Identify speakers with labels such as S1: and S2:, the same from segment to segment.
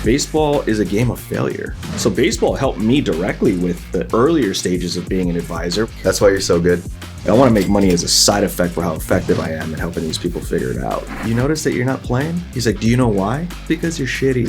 S1: Baseball is a game of failure. So baseball helped me directly with the earlier stages of being an advisor.
S2: That's why you're so good.
S1: I want to make money as a side effect for how effective I am in helping these people figure it out. You notice that you're not playing? He's like, do you know why? Because you're shitty.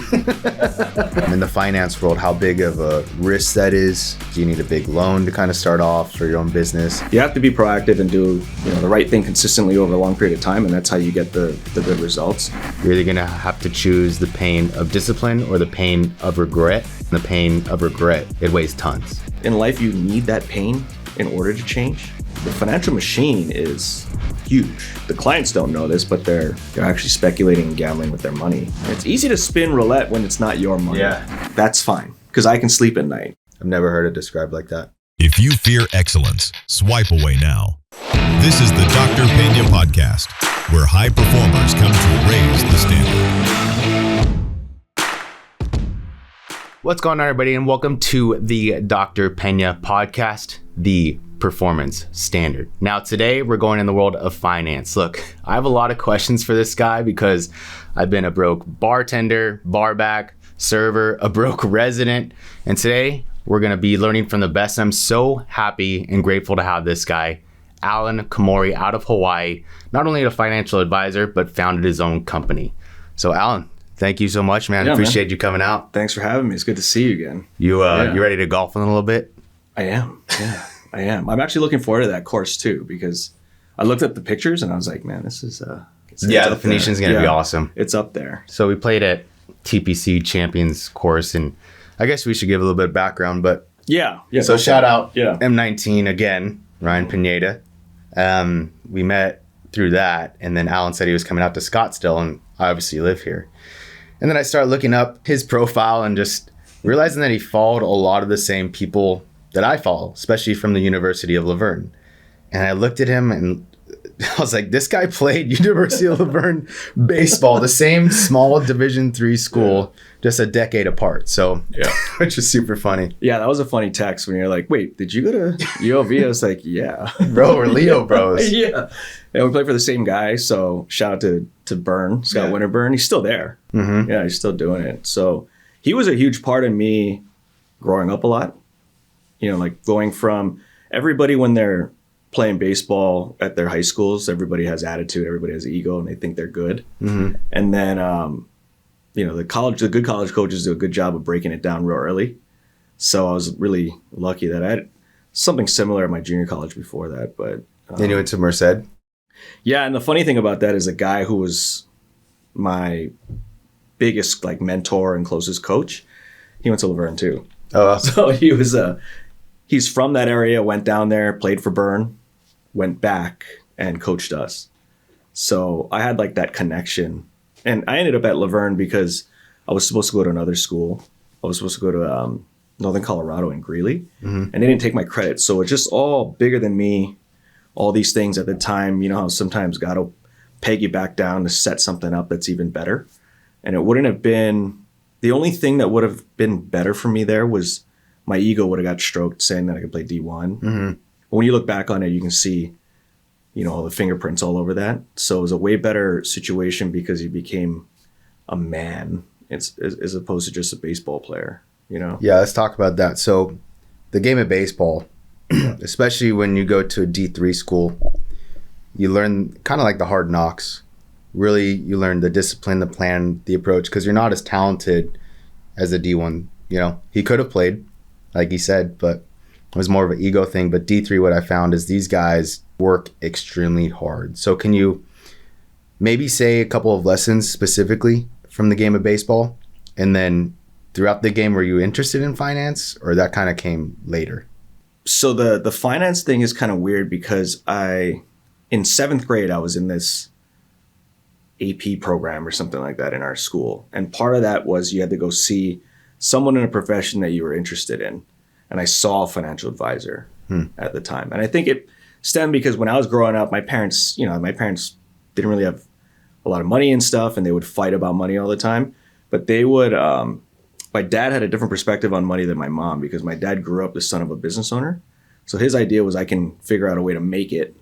S2: In the finance world, how big of a risk that is? Do you need a big loan to kind of start off for your own business?
S1: You have to be proactive and do the right thing consistently over a long period of time, and that's how you get the good results.
S2: You're either going to have to choose the pain of discipline or the pain of regret. And the pain of regret, it weighs tons.
S1: In life, you need that pain in order to change. The financial machine is huge. The clients don't know this, but they're actually speculating and gambling with their money. It's easy to spin roulette when it's not your money.
S2: Yeah.
S1: That's fine, because I can sleep at night.
S2: I've never heard it described like that.
S3: If you fear excellence, swipe away now. This is the Dr. Pena podcast, where high performers come to raise the standard.
S2: What's going on, everybody, and welcome to the Dr. Pena podcast, the performance standard. Now, today we're going in the world of finance. Look, I have a lot of questions for this guy because I've been a broke bartender, barback, server, a broke resident, and today we're going to be learning from the best. I'm so happy and grateful to have this guy, Allan Kamori, out of Hawaii, not only a financial advisor, but founded his own company. So, Allan, thank you so much, man. I appreciate you coming out.
S1: Thanks for having me. It's good to see you again.
S2: You ready to golf in a little bit?
S1: I am. Yeah, I am. I'm actually looking forward to that course too, because I looked at the pictures and I was like, man, this is the
S2: Phoenician's going to be awesome.
S1: It's up there.
S2: So we played at TPC Champions course, and I guess we should give a little bit of background, but
S1: yeah.
S2: So shout out
S1: M19
S2: M19 again, Ryan Pineda. We met through that, and then Allan said he was coming out to Scottsdale, and I obviously live here. And then I started looking up his profile and just realizing that he followed a lot of the same people that I follow, especially from the University of Laverne. And I looked at him and I was like, this guy played University of Laverne baseball, the same small Division III school, just a decade apart. So, which is super funny.
S1: Yeah, that was a funny text when you're like, wait, did you go to UOV? I was like, yeah.
S2: Bro, we're Leo bros.
S1: Yeah. And we played for the same guy. So shout out to Byrne, Scott Winterburn. He's still there.
S2: Mm-hmm.
S1: Yeah, he's still doing it. So he was a huge part of me growing up a lot. Like going from everybody when they're playing baseball at their high schools, everybody has attitude, everybody has ego, and they think they're good.
S2: Mm-hmm.
S1: And then, the good college coaches do a good job of breaking it down real early. So I was really lucky that I had something similar at my junior college before that. But
S2: then you went to Merced?
S1: Yeah, and the funny thing about that is a guy who was my biggest mentor and closest coach, he went to Laverne too.
S2: Oh,
S1: so he's from that area, went down there, played for Byrne, went back and coached us. So I had that connection. And I ended up at Laverne because I was supposed to go to another school. I was supposed to go to Northern Colorado in Greeley. Mm-hmm. And they didn't take my credit. So it's just all bigger than me. All these things at the time, how sometimes God will peg you back down to set something up that's even better. And it wouldn't have been, the only thing that would have been better for me there was my ego would have got stroked saying that I could play D1. Mm-hmm. But when you look back on it, you can see, all the fingerprints all over that. So it was a way better situation because you became a man as opposed to just a baseball player, Yeah,
S2: let's talk about that. So the game of baseball, especially when you go to a D3 school, you learn kind of like the hard knocks. Really, you learn the discipline, the plan, the approach, because you're not as talented as a D1. He could have played, like he said, but it was more of an ego thing. But D3, what I found is these guys work extremely hard. So can you maybe say a couple of lessons specifically from the game of baseball? And then throughout the game, were you interested in finance, or that kind of came later?
S1: So the finance thing is kind of weird because in seventh grade, I was in this AP program or something like that in our school. And part of that was you had to go see someone in a profession that you were interested in. And I saw a financial advisor at the time. And I think it stemmed because when I was growing up, my parents didn't really have a lot of money and stuff, and they would fight about money all the time. But they would, my dad had a different perspective on money than my mom because my dad grew up the son of a business owner. So his idea was I can figure out a way to make it,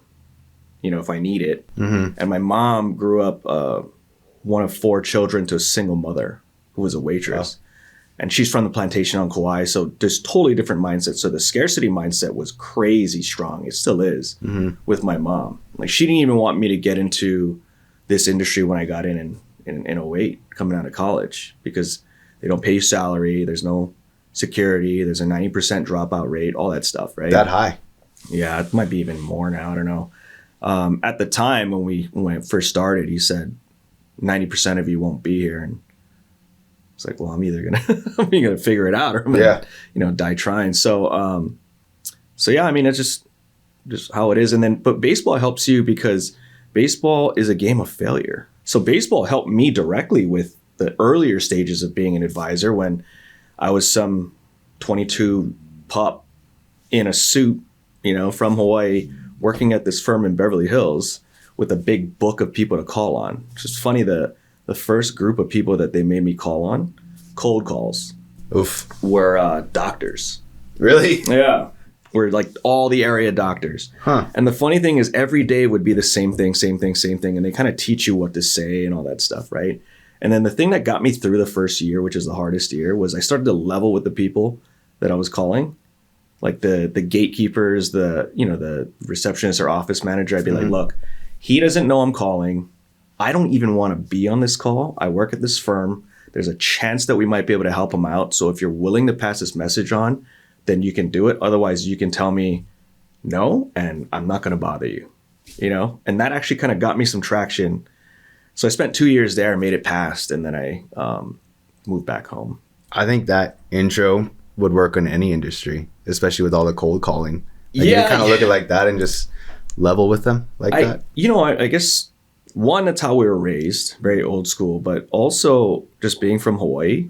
S1: if I need it. Mm-hmm. And my mom grew up one of 4 children to a single mother. who was a waitress. Oh. And she's from the plantation on Kauai. So there's totally different mindset. So the scarcity mindset was crazy strong. It still is with my mom. Like she didn't even want me to get into this industry when I got in 08 coming out of college, because they don't pay you salary. There's no security. There's a 90% dropout rate, all that stuff, right?
S2: That high.
S1: Yeah, it might be even more now. I don't know. At the time when it first started, he said 90% of you won't be here. And it's like, well, I'm either gonna figure it out or I'm gonna, die trying. So yeah, I mean, it's just how it is. And then, but baseball helps you because baseball is a game of failure. So baseball helped me directly with the earlier stages of being an advisor when I was some 22 pup in a suit, from Hawaii, working at this firm in Beverly Hills with a big book of people to call on. It's just funny, the first group of people that they made me call on, cold calls, were doctors.
S2: Really?
S1: Yeah. We're like all the area doctors.
S2: Huh.
S1: And the funny thing is every day would be the same thing. And they kind of teach you what to say and all that stuff, right? And then the thing that got me through the first year, which is the hardest year, was I started to level with the people that I was calling. Like the gatekeepers, the receptionist or office manager. I'd be like, look, he doesn't know I'm calling. I don't even want to be on this call. I work at this firm. There's a chance that we might be able to help him out. So if you're willing to pass this message on, then you can do it. Otherwise, you can tell me no, and I'm not going to bother you, And that actually kind of got me some traction. So I spent 2 years there, made it past, and then I moved back home.
S2: I think that intro would work in any industry, especially with all the cold calling. You kind of look at it like that and just level with them like that.
S1: I guess, one, that's how we were raised, very old school, but also just being from Hawaii,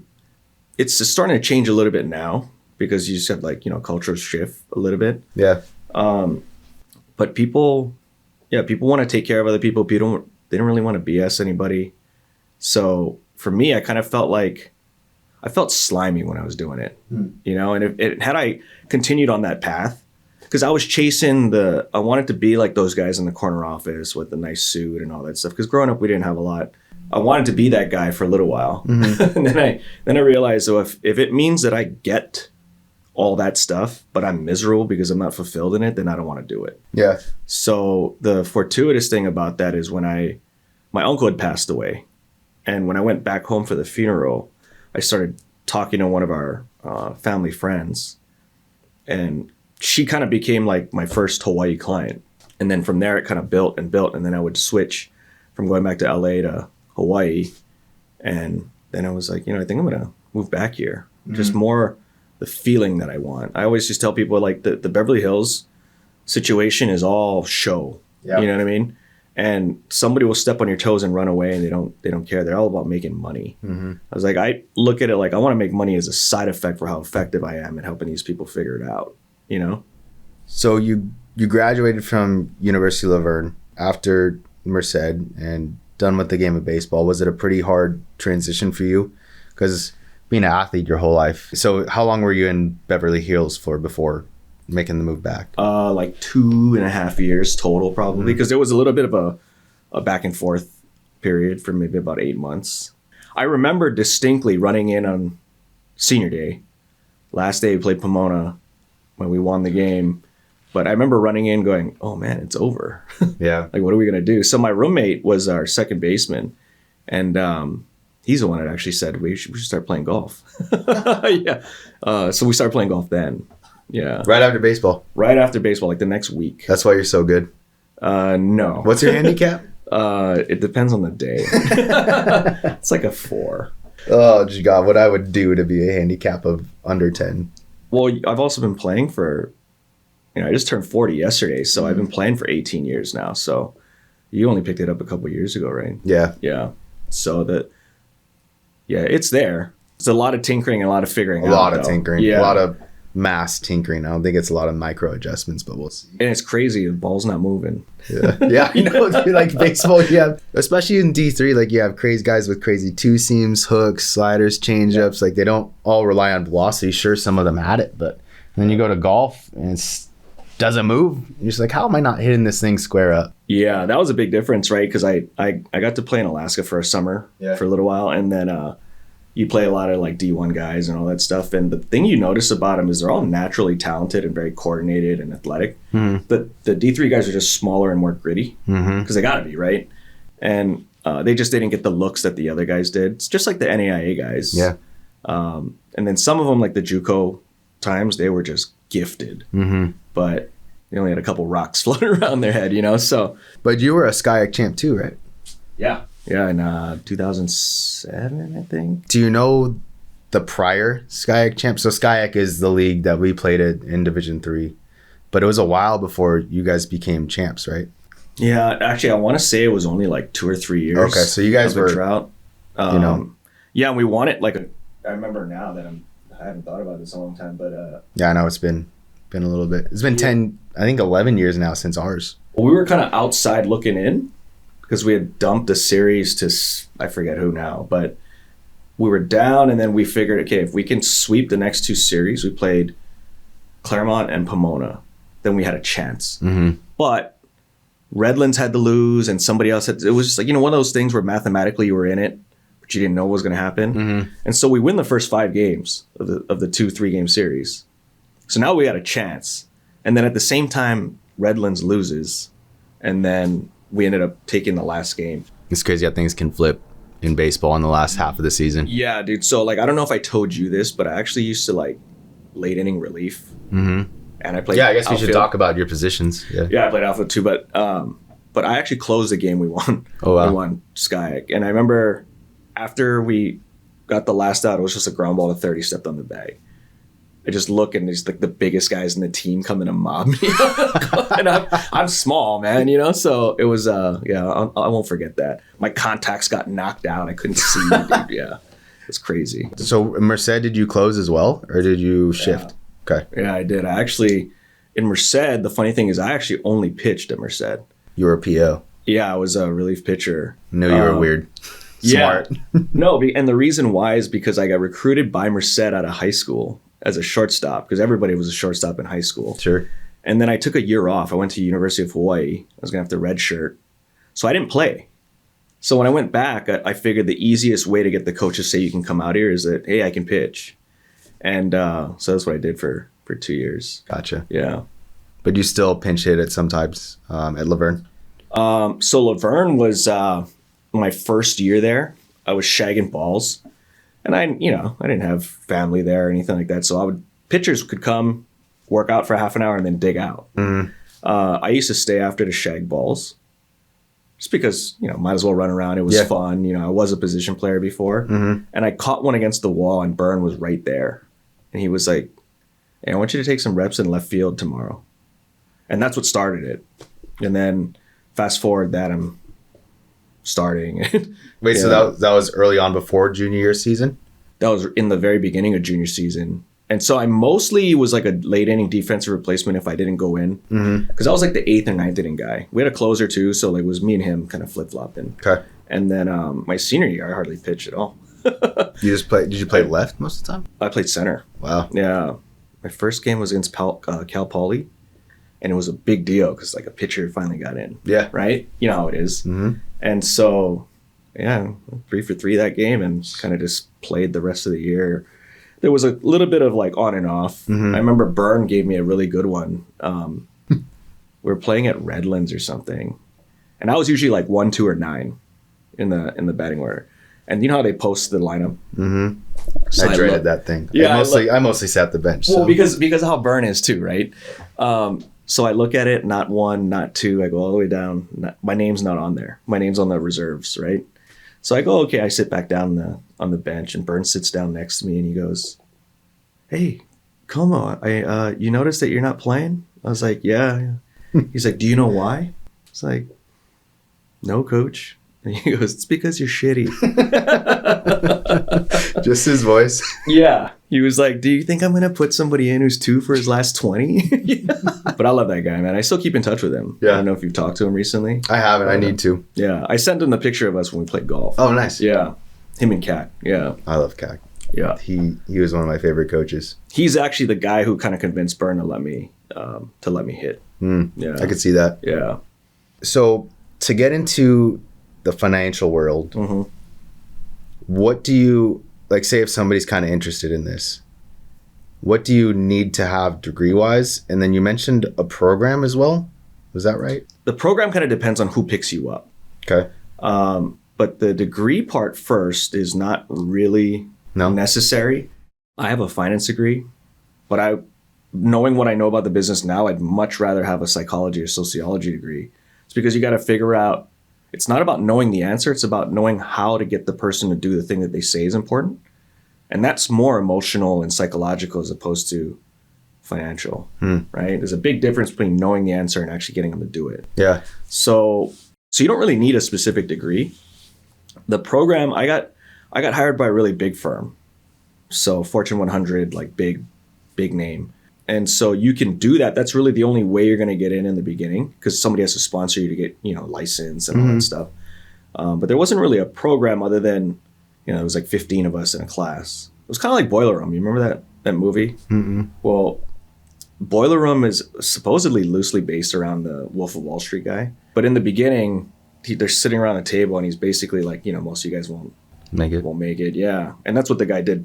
S1: it's just starting to change a little bit now because you said cultural shift a little bit.
S2: Yeah.
S1: But people want to take care of other people. They don't really want to BS anybody. So for me, I kind of felt like I felt slimy when I was doing it, and had I continued on that path, because I was chasing I wanted to be like those guys in the corner office with the nice suit and all that stuff. Because growing up, we didn't have a lot. I wanted to be that guy for a little while. And then I realized, so if it means that I get all that stuff, but I'm miserable because I'm not fulfilled in it, then I don't want to do it.
S2: Yeah.
S1: So the fortuitous thing about that is when my uncle had passed away, and when I went back home for the funeral, I started talking to one of our family friends, and she kind of became like my first Hawaii client. And then from there, it kind of built, and then I would switch from going back to LA to Hawaii. And then I was like, I think I'm going to move back here. Just more the feeling that I want. I always just tell people like the Beverly Hills situation is all show.
S2: Yeah.
S1: You know what I mean? And somebody will step on your toes and run away, and they don't care. They're all about making money. I was like, I look at it like I want to make money as a side effect for how effective I am at helping these people figure it out.
S2: So you graduated from University of Laverne after Merced and done with the game of baseball. Was it a pretty hard transition for you? Because being an athlete your whole life. So how long were you in Beverly Hills for before making the move back?
S1: Like 2.5 years total, probably, because there was a little bit of a back and forth period for maybe about 8 months. I remember distinctly running in on senior day. Last day we played Pomona when we won the game. But I remember running in going, oh man, it's over.
S2: Yeah.
S1: Like, what are we going to do? So my roommate was our second baseman. And he's the one that actually said we should start playing golf. Yeah. So we started playing golf then. Yeah.
S2: Right after baseball?
S1: Right after baseball, like the next week.
S2: That's why you're so good?
S1: No.
S2: What's your handicap?
S1: It depends on the day. It's like a 4.
S2: Oh, God, what I would do to be a handicap of under 10.
S1: Well, I've also been playing for, I just turned 40 yesterday, so I've been playing for 18 years now. So you only picked it up a couple of years ago, right?
S2: Yeah.
S1: Yeah. So it's there. It's a lot of tinkering and a lot of figuring out.
S2: A lot of tinkering.
S1: Yeah.
S2: A lot of mass tinkering. I don't think it's a lot of micro adjustments, but we'll see.
S1: And it's crazy. The ball's not moving.
S2: Yeah. Yeah. Like baseball, you have, especially in D3, like you have crazy guys with crazy two seams, hooks, sliders, changeups. Like they don't all rely on velocity. Sure, some of them had it, but then you go to golf and it doesn't move. You're just like, how am I not hitting this thing square up?
S1: Yeah, that was a big difference, right? Because I got to play in Alaska for a summer for a little while, and then you play a lot of like D1 guys and all that stuff. And the thing you notice about them is they're all naturally talented and very coordinated and athletic.
S2: Mm-hmm.
S1: The D3 guys are just smaller and more gritty because they got to be, right? And they just didn't get the looks that the other guys did. It's just like the NAIA guys.
S2: Yeah.
S1: And then some of them, like the JUCO times, they were just gifted.
S2: Mm-hmm.
S1: But they only had a couple rocks floating around their head, so.
S2: But you were a SCIAC champ too, right?
S1: Yeah. Yeah, in 2007, I think.
S2: Do you know the prior SCIAC champ? So SCIAC is the league that we played in Division 3. But it was a while before you guys became champs, right?
S1: Yeah, actually, I want to say it was only like 2 or 3 years.
S2: Okay, so you guys were
S1: drought. Yeah, and we won it I remember now that I haven't thought about this in a long time, but
S2: yeah, I know it's been a little bit. It's been 10, I think 11 years now since ours.
S1: we were kind of outside looking in because we had dumped a series to I forget who now, but we were down, and then we figured, okay, if we can sweep the next 2 series, we played Claremont and Pomona, then we had a chance.
S2: Mm-hmm.
S1: But Redlands had to lose, and somebody else had. It was just like, one of those things where mathematically you were in it, but you didn't know what was going to happen.
S2: Mm-hmm.
S1: And so we win the first 5 games of the 2 3-game series. So now we had a chance. And then at the same time, Redlands loses, and then we ended up taking the last game.
S2: It's crazy how things can flip in baseball in the last half of the season.
S1: Yeah, dude. So I don't know if I told you this, but I actually used to late inning relief.
S2: Mm-hmm.
S1: And I played.
S2: Yeah, I guess we
S1: outfield.
S2: should talk about your positions. Yeah,
S1: I played outfield too, but I actually closed the game we won.
S2: Oh wow.
S1: We won SCIAC, and I remember after we got the last out, it was just a ground ball to third. He stepped on the bag. I just look, and there's like the biggest guys in the team coming to mob me, and I'm small, man, So it was I won't forget that. My contacts got knocked out. I couldn't see. Dude. Yeah, it's crazy.
S2: So Merced, did you close as well, or did you shift? Okay.
S1: Yeah, I did. I actually, in Merced, the funny thing is I actually only pitched at Merced.
S2: You were a PO.
S1: Yeah, I was a relief pitcher.
S2: No, you were weird. Smart.
S1: Yeah. No, and the reason why is because I got recruited by Merced out of high school as a shortstop, because everybody was a shortstop in high school.
S2: Sure.
S1: And then I took a year off. I went to University of Hawaii. I was going to have to redshirt. So I didn't play. So when I went back, I figured the easiest way to get the coach to say you can come out here is that, hey, I can pitch. And so that's what I did for 2 years.
S2: Gotcha.
S1: Yeah.
S2: But you still pinch hit at sometimes at Laverne?
S1: So Laverne was my first year there. I was shagging balls. And I didn't have family there or anything like that. So pitchers could come, work out for half an hour, and then dig out.
S2: Mm-hmm.
S1: I used to stay after to shag balls. Just because, might as well run around. It was fun. I was a position player before.
S2: Mm-hmm.
S1: And I caught one against the wall, and Byrne was right there. And he was like, hey, I want you to take some reps in left field tomorrow. And that's what started it. And then fast forward that, I'm starting.
S2: Wait, so that was early on before junior year season?
S1: That was in the very beginning of junior season. And so I mostly was like a late inning defensive replacement if I didn't go in. Because I was like the 8th or 9th inning guy. We had a closer too, so it was me and him kind of flip-flopping.
S2: Okay.
S1: And then my senior year, I hardly pitched at all.
S2: Did you play left most of the time?
S1: I played center.
S2: Wow.
S1: Yeah. My first game was against Cal Poly. And it was a big deal because a pitcher finally got in.
S2: Yeah.
S1: Right? You know how it is.
S2: Mm-hmm.
S1: And so, 3 for 3 that game and kind of just played the rest of the year. There was a little bit of on and off.
S2: Mm-hmm.
S1: I remember Byrne gave me a really good one. We were playing at Redlands or something. And I was usually 1, 2, or 9 in the batting order. And you know how they post the lineup?
S2: Mm-hmm.
S1: So
S2: I dreaded that thing.
S1: Yeah,
S2: I mostly sat the bench.
S1: Well,
S2: so.
S1: because of how Byrne is too, right? So I look at it, not 1, not 2. I go all the way down. My name's not on there. My name's on the reserves, right? So I go, okay. I sit back down on the bench, and Byrne sits down next to me, and he goes, "Hey, Como, you noticed that you're not playing?" I was like, "Yeah." He's like, "Do you know why?" It's like, "No, coach." And he goes, "It's because you're shitty."
S2: Just his voice.
S1: Yeah. He was like, "Do you think I'm going to put somebody in who's 2 for his last 20? But I love that guy, man. I still keep in touch with him.
S2: Yeah.
S1: I don't know if you've talked to him recently.
S2: I haven't. I need to.
S1: Yeah. I sent him the picture of us when we played golf.
S2: Oh, nice.
S1: Yeah. Him and Cat. Yeah.
S2: I love CAC.
S1: Yeah.
S2: He was one of my favorite coaches.
S1: He's actually the guy who kind of convinced Byrne to let me hit. Yeah.
S2: I could see that.
S1: Yeah.
S2: So to get into the financial world,
S1: Mm-hmm.
S2: what do you like say if somebody's kind of interested in this, what do you need to have degree wise? And then you mentioned a program as well. Was that right?
S1: The program kind of depends on who picks you up.
S2: Okay.
S1: But the degree part first is not really necessary. I have a finance degree, but knowing what I know about the business now, I'd much rather have a psychology or sociology degree. It's because you got to figure out, it's not about knowing the answer. It's about knowing how to get the person to do the thing that they say is important. And that's more emotional and psychological as opposed to financial, right? There's a big difference between knowing the answer and actually getting them to do it.
S2: Yeah.
S1: So you don't really need a specific degree. The program, I got hired by a really big firm. So Fortune 100, like big name. And so you can do that. That's really the only way you're going to get in the beginning, because somebody has to sponsor you to get, license and all that stuff. But there wasn't really a program other than, there was like 15 of us in a class. It was kind of like Boiler Room. You remember that movie? Mm-mm. Well, Boiler Room is supposedly loosely based around the Wolf of Wall Street guy. But in the beginning, they're sitting around a table and he's basically like, most of you guys won't make it. Yeah. And that's what the guy did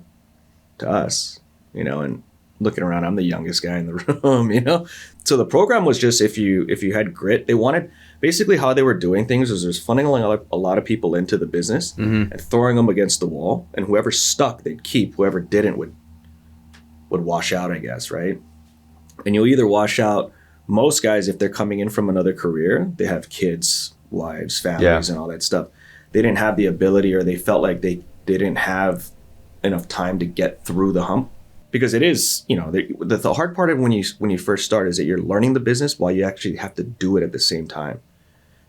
S1: to us, and looking around, I'm the youngest guy in the room, So the program was just if you had grit. They wanted, basically how they were doing things was just funneling a lot of people into the business and throwing them against the wall, and whoever stuck they'd keep, whoever didn't would wash out, I guess, right? And you'll either wash out, most guys, if they're coming in from another career, they have kids, wives, families, and all that stuff. They didn't have the ability, or they felt like they didn't have enough time to get through the hump. Because it is, the hard part of when you first start is that you're learning the business while you actually have to do it at the same time.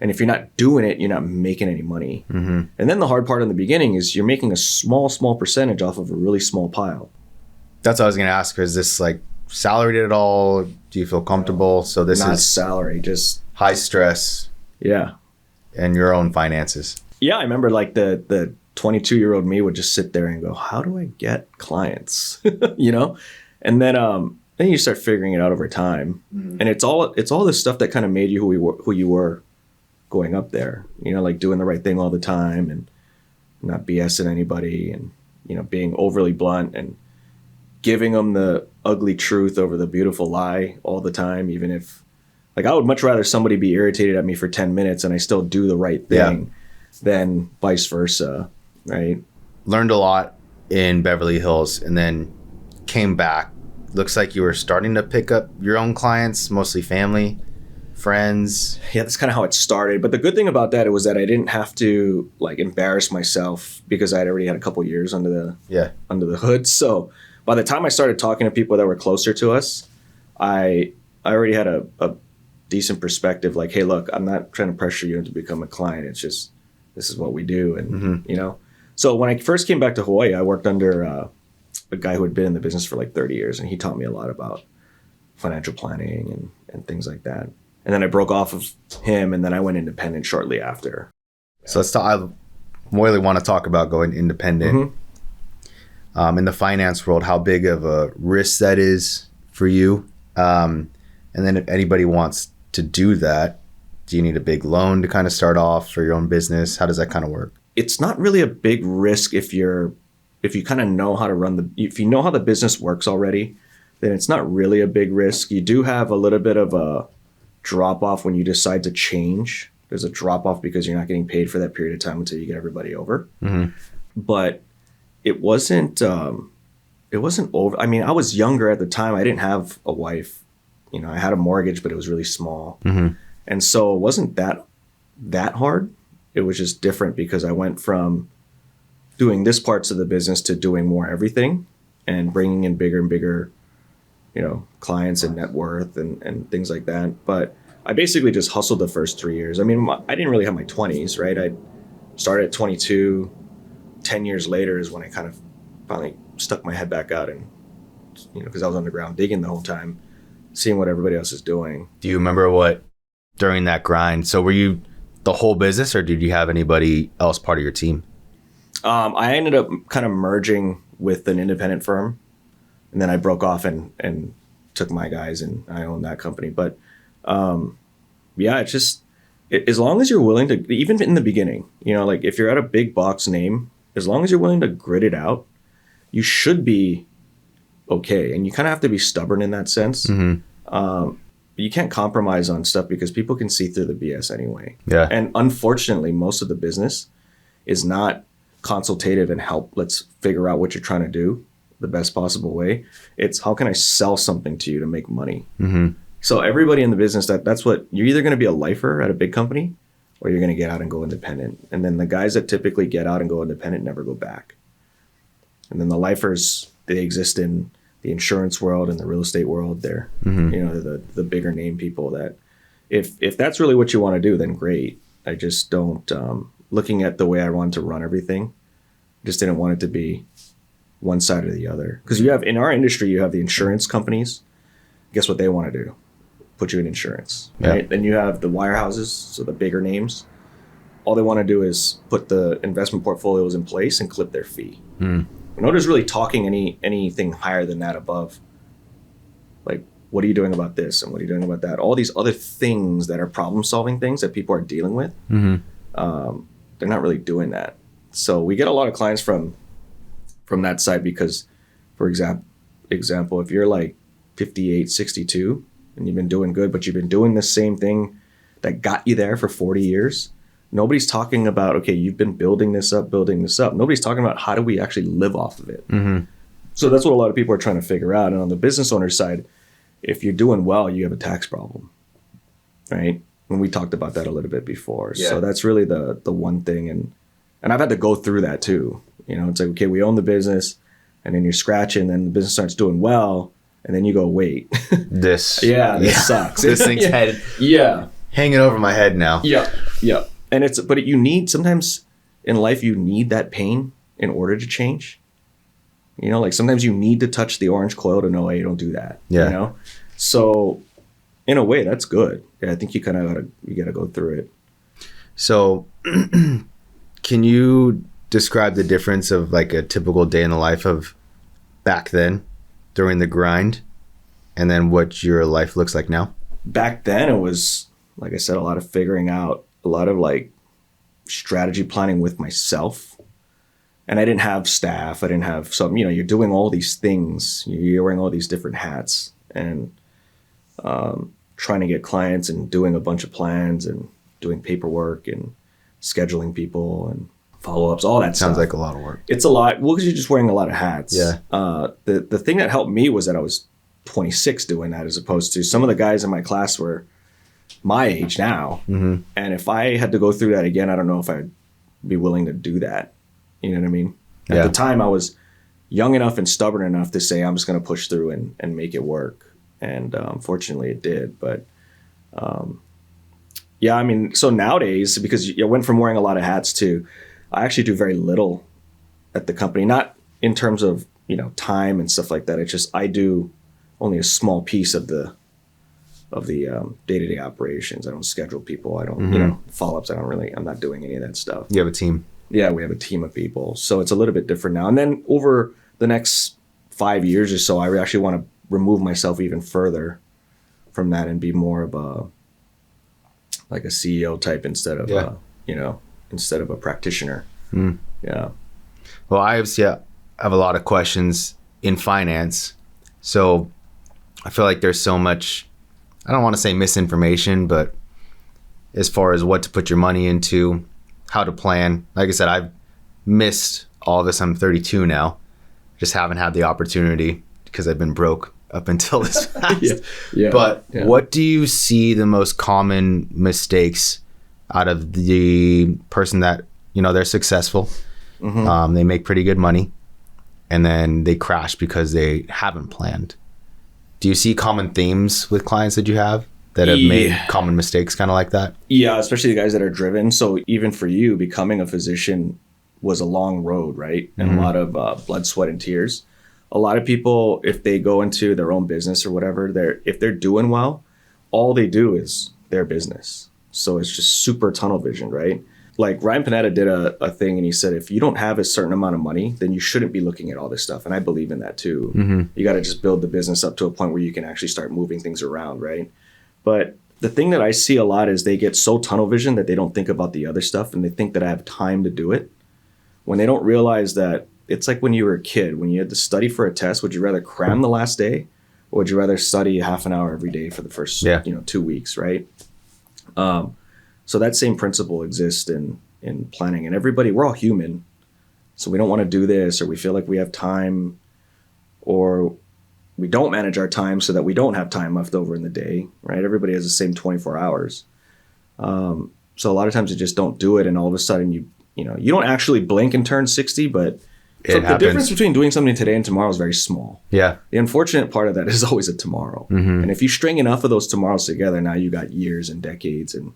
S1: And if you're not doing it, you're not making any money. Mm-hmm. And then the hard part in the beginning is you're making a small percentage off of a really small pile.
S2: That's what I was going to ask. Is this like salaried at all? Do you feel comfortable? So this
S1: not
S2: is
S1: salary, just
S2: high stress.
S1: Yeah.
S2: And your own finances.
S1: Yeah, I remember like the 22-year-old me would just sit there and go, how do I get clients? And then you start figuring it out over time. Mm-hmm. And it's all this stuff that kind of made you who you were going up there, like doing the right thing all the time and not BSing anybody and, being overly blunt and giving them the ugly truth over the beautiful lie all the time, even if, like, I would much rather somebody be irritated at me for 10 minutes and I still do the right thing than vice versa. Right.
S2: Learned a lot in Beverly Hills and then came back. Looks like you were starting to pick up your own clients, mostly family, friends.
S1: Yeah, that's kind of how it started. But the good thing about that was that I didn't have to like embarrass myself because I had already had a couple years under the hood. So by the time I started talking to people that were closer to us, I already had a decent perspective. Like, hey, look, I'm not trying to pressure you into become a client. It's just, this is what we do. And, So when I first came back to Hawaii, I worked under a guy who had been in the business for like 30 years, and he taught me a lot about financial planning and things like that. And then I broke off of him, and then I went independent shortly after.
S2: So let's talk. I really want to talk about going independent. Mm-hmm. In the finance world, how big of a risk that is for you. And then if anybody wants to do that, do you need a big loan to kind of start off for your own business? How does that kind of work?
S1: It's not really a big risk if you kind of know how to if you know how the business works already, then it's not really a big risk. You do have a little bit of a drop off when you decide to change. There's a drop off because you're not getting paid for that period of time until you get everybody over. Mm-hmm. But it wasn't over. I mean, I was younger at the time. I didn't have a wife. I had a mortgage, but it was really small. Mm-hmm. And so it wasn't that hard. It was just different because I went from doing this parts of the business to doing more everything and bringing in bigger and bigger, clients and net worth and things like that. But I basically just hustled the first 3 years. I mean, I didn't really have my 20s, right? I started at 22. 10 years later is when I kind of finally stuck my head back out and, because I was underground digging the whole time, seeing what everybody else is doing.
S2: Do you remember what during that grind? So were you the whole business, or did you have anybody else part of your team?
S1: I ended up kind of merging with an independent firm, and then I broke off and took my guys and I owned that company. But it's just, as long as you're willing to, even in the beginning, like if you're at a big box name, as long as you're willing to grit it out, you should be okay. And you kind of have to be stubborn in that sense. You can't compromise on stuff because people can see through the BS anyway.
S2: Yeah.
S1: And unfortunately, most of the business is not consultative and help. Let's figure out what you're trying to do the best possible way. It's how can I sell something to you to make money? So everybody in the business, that's what you're either going to be a lifer at a big company or you're going to get out and go independent. And then the guys that typically get out and go independent never go back. And then the lifers, they exist in the insurance world and the real estate world. They're, the bigger name people that if that's really what you want to do, then great. I just don't, looking at the way I wanted to run everything, just didn't want it to be one side or the other. Because you have, in our industry, you have the insurance companies. Guess what they want to do? Put you in insurance, right? Then you have the wirehouses, so the bigger names. All they want to do is put the investment portfolios in place and clip their fee. Nobody's really talking anything higher than that above. Like, what are you doing about this? And what are you doing about that? All these other things that are problem-solving things that people are dealing with, they're not really doing that. So we get a lot of clients from that side because, for example, if you're like 58, 62, and you've been doing good, but you've been doing the same thing that got you there for 40 years, nobody's talking about, okay, you've been building this up. Nobody's talking about how do we actually live off of it. So that's what a lot of people are trying to figure out. And on the business owner side, if you're doing well, you have a tax problem, right? And we talked about that a little bit before. Yeah. So that's really the one thing. And I've had to go through that too. It's like, okay, we own the business, and then you're scratching, and the business starts doing well. And then you go, wait, this sucks.
S2: This thing's head hanging over my head now.
S1: Yeah. And but you need, sometimes in life, you need that pain in order to change. Like sometimes you need to touch the orange coil to know, hey, don't do that. Yeah. So in a way, that's good. Yeah, I think you kind of gotta go through it.
S2: So can you describe the difference of like a typical day in the life of back then during the grind and then what your life looks like now? Back
S1: then it was, like I said, a lot of figuring out, a lot of like strategy planning with myself. And I didn't have staff. I didn't have some, you're doing all these things. You're wearing all these different hats and trying to get clients and doing a bunch of plans and doing paperwork and scheduling people and follow-ups, all that
S2: Sounds
S1: stuff.
S2: like a lot of work.
S1: It's a lot. Well, because you're just wearing a lot of hats.
S2: Yeah.
S1: The thing that helped me was that I was 26 doing that, as opposed to some of the guys in my class were my age now. And if I had to go through that again, I don't know if I'd be willing to do that. You know what I mean? At the time, I was young enough and stubborn enough to say, I'm just going to push through and make it work. And fortunately, it did. But so nowadays, because I went from wearing a lot of hats to, I actually do very little at the company, not in terms of, time and stuff like that. It's just, I do only a small piece of the day-to-day operations. I don't schedule people. I don't, follow-ups. I'm not doing any of that stuff.
S2: You have a team.
S1: Yeah, we have a team of people. So it's a little bit different now. And then over the next 5 years or so, I actually want to remove myself even further from that and be more of a CEO type instead of a practitioner. Yeah.
S2: Well, I obviously have a lot of questions in finance. So I feel like there's so much, I don't want to say misinformation, but as far as what to put your money into, how to plan. Like I said, I've missed all this. I'm 32 now. Just haven't had the opportunity because I've been broke up until this past. What do you see the most common mistakes out of the person that, they're successful, they make pretty good money, and then they crash because they haven't planned? Do you see common themes with clients that you have that have made common mistakes kind of like that?
S1: Yeah, especially the guys that are driven. So even for you, becoming a physician was a long road, right? And a lot of blood, sweat, and tears. A lot of people, if they go into their own business or whatever, if they're doing well, all they do is their business. So it's just super tunnel vision, right? Like Ryan Pena did a thing, and he said, if you don't have a certain amount of money, then you shouldn't be looking at all this stuff. And I believe in that too. You got to just build the business up to a point where you can actually start moving things around, right? But the thing that I see a lot is they get so tunnel vision that they don't think about the other stuff, and they think that I have time to do it, when they don't realize that it's like when you were a kid, when you had to study for a test, would you rather cram the last day, or would you rather study half an hour every day for the first 2 weeks, right? So that same principle exists in planning, and everybody, we're all human. So we don't want to do this, or we feel like we have time, or we don't manage our time so that we don't have time left over in the day, right? Everybody has the same 24 hours. So a lot of times you just don't do it, and all of a sudden you don't actually blink and turn 60, but the difference between doing something today and tomorrow is very small.
S2: Yeah.
S1: The unfortunate part of that is always a tomorrow.
S2: Mm-hmm.
S1: And if you string enough of those tomorrows together, now you got years and decades. And,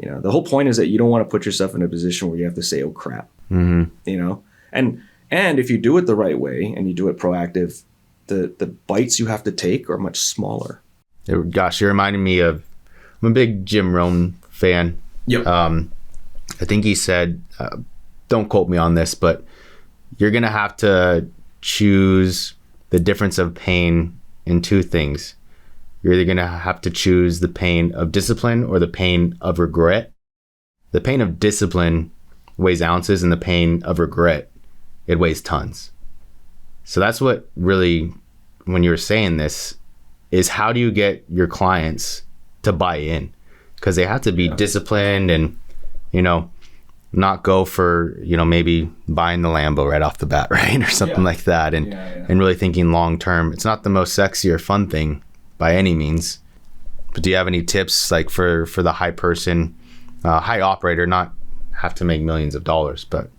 S1: the whole point is that you don't want to put yourself in a position where you have to say, oh, crap, And if you do it the right way and you do it proactive, the bites you have to take are much smaller.
S2: Gosh, you're reminding me of, I'm a big Jim Rohn fan.
S1: Yep.
S2: I think he said, don't quote me on this, but you're going to have to choose the difference of pain in two things. You're either going to have to choose the pain of discipline or the pain of regret. The pain of discipline weighs ounces, and the pain of regret, it weighs tons. So that's what really, when you were saying this, is how do you get your clients to buy in? Because they have to be disciplined and, not go for, maybe buying the Lambo right off the bat, right? Or something like that. And really thinking long term. It's not the most sexy or fun thing by any means. But do you have any tips like for the high person, high operator, not have to make millions of dollars, but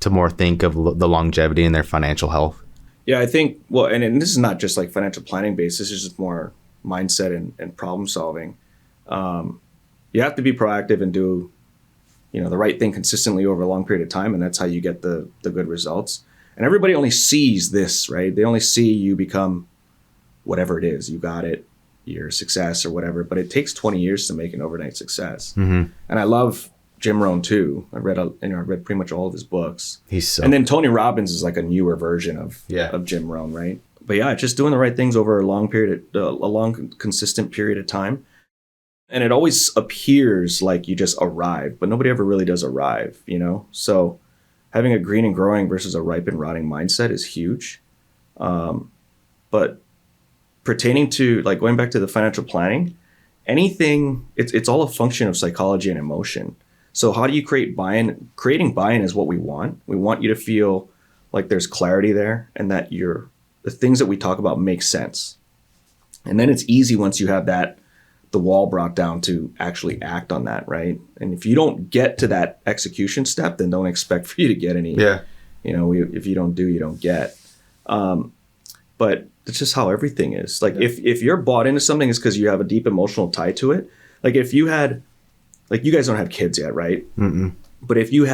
S2: to more think of the longevity in their financial health?
S1: Yeah, I think, and this is not just like financial planning based, this is just more mindset and problem solving. You have to be proactive and do the right thing consistently over a long period of time, and that's how you get the good results. And everybody only sees this, right? They only see you become whatever it is. You got it, you're a success or whatever, but it takes 20 years to make an overnight success. Mm-hmm. And I love Jim Rohn too. I read pretty much all of his books. And then Tony Robbins is like a newer version of Jim Rohn, right? But yeah, just doing the right things over a long consistent period of time. And it always appears like you just arrive, but nobody ever really does arrive, So having a green and growing versus a ripe and rotting mindset is huge. But pertaining to, like, going back to the financial planning, anything, it's all a function of psychology and emotion. So how do you create buy-in? Creating buy-in is what we want. We want you to feel like there's clarity there and that the things that we talk about make sense. And then it's easy once you have the wall brought down to actually act on that, right? And if you don't get to that execution step, then don't expect for you to get any. Yeah. If you don't do, you don't get. But it's just how everything is. Like if you're bought into something, it's because you have a deep emotional tie to it. Like if you had, like, you guys don't have kids yet, right? Mm-mm. But if you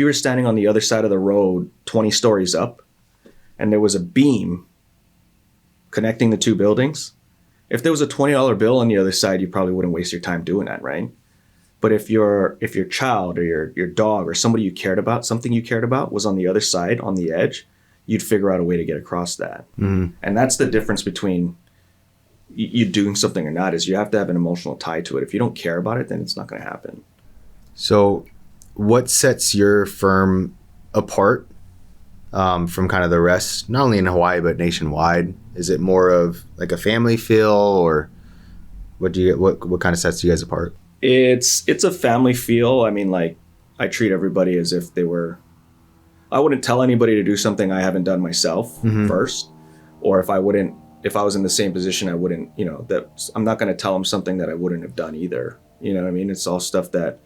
S1: were standing on the other side of the road, 20 stories up, and there was a beam connecting the two buildings, if there was a $20 bill on the other side, you probably wouldn't waste your time doing that, right? But if your child or your dog or something you cared about was on the other side, on the edge, you'd figure out a way to get across that. Mm-hmm. And that's the difference between you doing something or not, is you have to have an emotional tie to it. If you don't care about it, then it's not going to happen.
S2: So what sets your firm apart from kind of the rest, not only in Hawaii, but nationwide? Is it more of like a family feel, or what kind of sets you guys apart?
S1: It's a family feel. I mean, like, I treat everybody as if I wouldn't tell anybody to do something I haven't done myself first, or if I was in the same position, I wouldn't, that I'm not going to tell them something that I wouldn't have done either. You know what I mean? It's all stuff that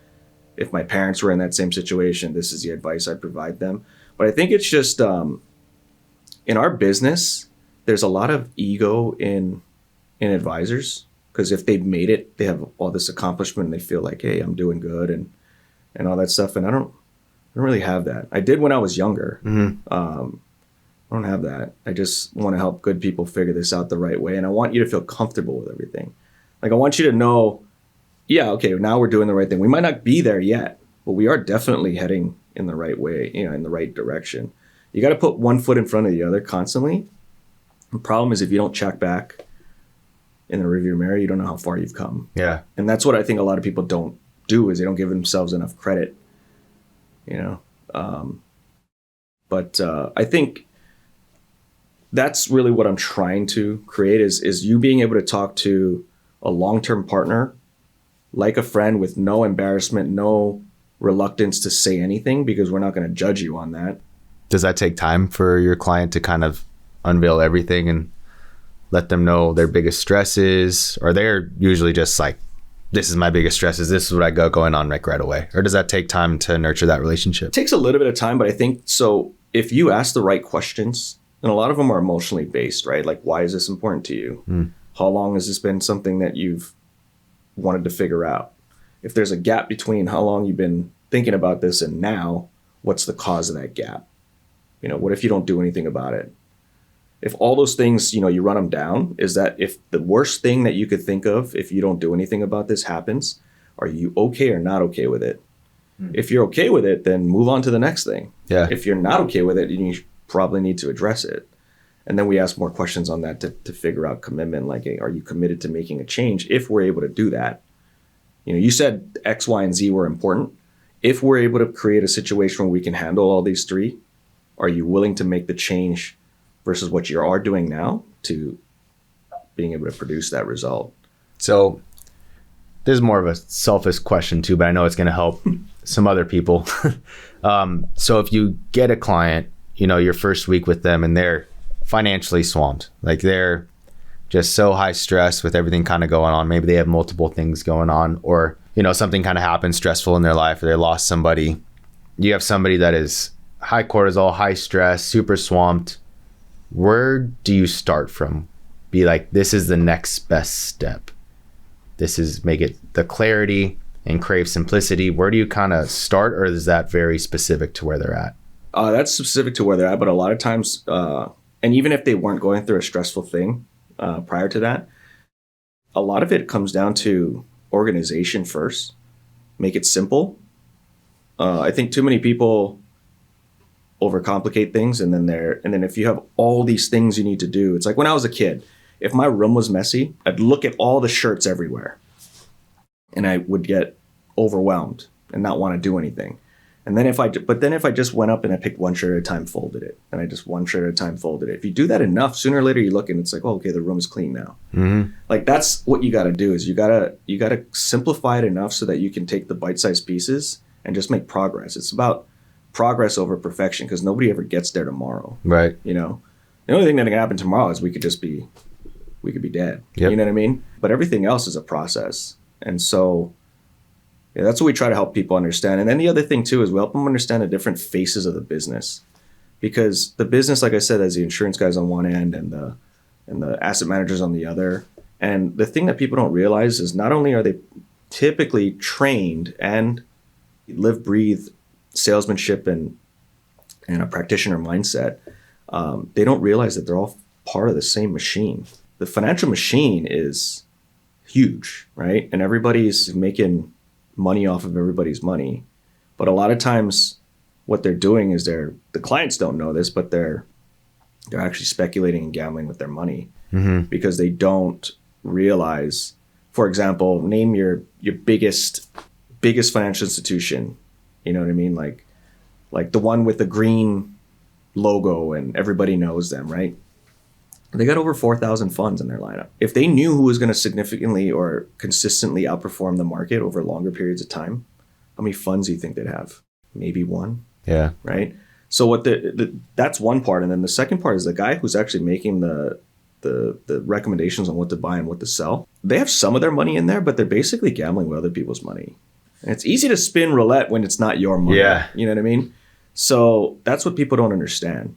S1: if my parents were in that same situation, this is the advice I'd provide them. But I think it's just, in our business, there's a lot of ego in advisors, because if they've made it, they have all this accomplishment and they feel like, hey, I'm doing good and all that stuff. And I don't really have that. I did when I was younger. Mm-hmm. I don't have that. I just want to help good people figure this out the right way. And I want you to feel comfortable with everything. Like, I want you to know, yeah, okay, now we're doing the right thing. We might not be there yet, but we are definitely heading in the right way, in the right direction. You got to put one foot in front of the other constantly. The problem is if you don't check back in the rearview mirror, you don't know how far you've come.
S2: Yeah.
S1: And that's what I think a lot of people don't do, is they don't give themselves enough credit, But I think that's really what I'm trying to create is you being able to talk to a long-term partner like a friend with no embarrassment, no reluctance to say anything, because we're not going to judge you on that.
S2: Does that take time for your client to kind of unveil everything and let them know their biggest stresses? Or they're usually just like, this is my biggest stresses, this is what I got going on like right away? Or does that take time to nurture that relationship?
S1: It takes a little bit of time, but I think so if you ask the right questions, and a lot of them are emotionally based, right? Like, why is this important to you? How long has this been something that you've wanted to figure out? If there's a gap between how long you've been thinking about this and now, what's the cause of that gap? What if you don't do anything about it? If all those things, you run them down, is that if the worst thing that you could think of, if you don't do anything about this happens, are you okay or not okay with it? If you're okay with it, then move on to the next thing.
S2: Yeah.
S1: If you're not okay with it, you probably need to address it. And then we ask more questions on that to figure out commitment. Like, hey, are you committed to making a change? If we're able to do that, you said X, Y, and Z were important. If we're able to create a situation where we can handle all these three, are you willing to make the change versus what you are doing now to being able to produce that result?
S2: So this is more of a selfish question too, but I know it's going to help some other people. So if you get a client, your first week with them and they're financially swamped, like they're just so high stress with everything kind of going on. Maybe they have multiple things going on, or, something kind of happened stressful in their life, or they lost somebody. You have somebody that is high cortisol, high stress, super swamped. Where do you start from? Be like, this is the next best step. This is make it the clarity and crave simplicity. Where do you kind of start, or is that very specific to where they're at?
S1: That's specific to where they're at, but a lot of times, and even if they weren't going through a stressful thing prior to that, a lot of it comes down to organization first. Make it simple. I think too many people overcomplicate things, and then if you have all these things you need to do, it's like when I was a kid, if my room was messy, I'd look at all the shirts everywhere and I would get overwhelmed and not want to do anything. And then if I just went up and I picked one shirt at a time, folded it, and I just one shirt at a time folded it. If you do that enough, sooner or later you look and it's like, oh, okay, the room is clean now. Mm-hmm. Like that's what you got to do is you got to simplify it enough so that you can take the bite-sized pieces and just make progress. It's about progress over perfection, because nobody ever gets there tomorrow.
S2: Right.
S1: The only thing that can happen tomorrow is we could be dead.
S2: Yep.
S1: You know what I mean? But everything else is a process. And so that's what we try to help people understand. And then the other thing too is we help them understand the different faces of the business, because the business, like I said, has the insurance guys on one end and the asset managers on the other. And the thing that people don't realize is not only are they typically trained and live, breathe salesmanship and a practitioner mindset, they don't realize that they're all part of the same machine. The financial machine is huge, right? And everybody's making money off of everybody's money. But a lot of times what they're doing is the clients don't know this, but they're actually speculating and gambling with their money, because they don't realize, for example, name your biggest financial institution. You know what I mean? Like the one with the green logo and everybody knows them, right? They got over 4,000 funds in their lineup. If they knew who was going to significantly or consistently outperform the market over longer periods of time, how many funds do you think they'd have? Maybe one.
S2: Yeah.
S1: Right. So that's one part. And then the second part is the guy who's actually making the recommendations on what to buy and what to sell. They have some of their money in there, but they're basically gambling with other people's money. And it's easy to spin roulette when it's not your money.
S2: Yeah.
S1: You know what I mean? So that's what people don't understand.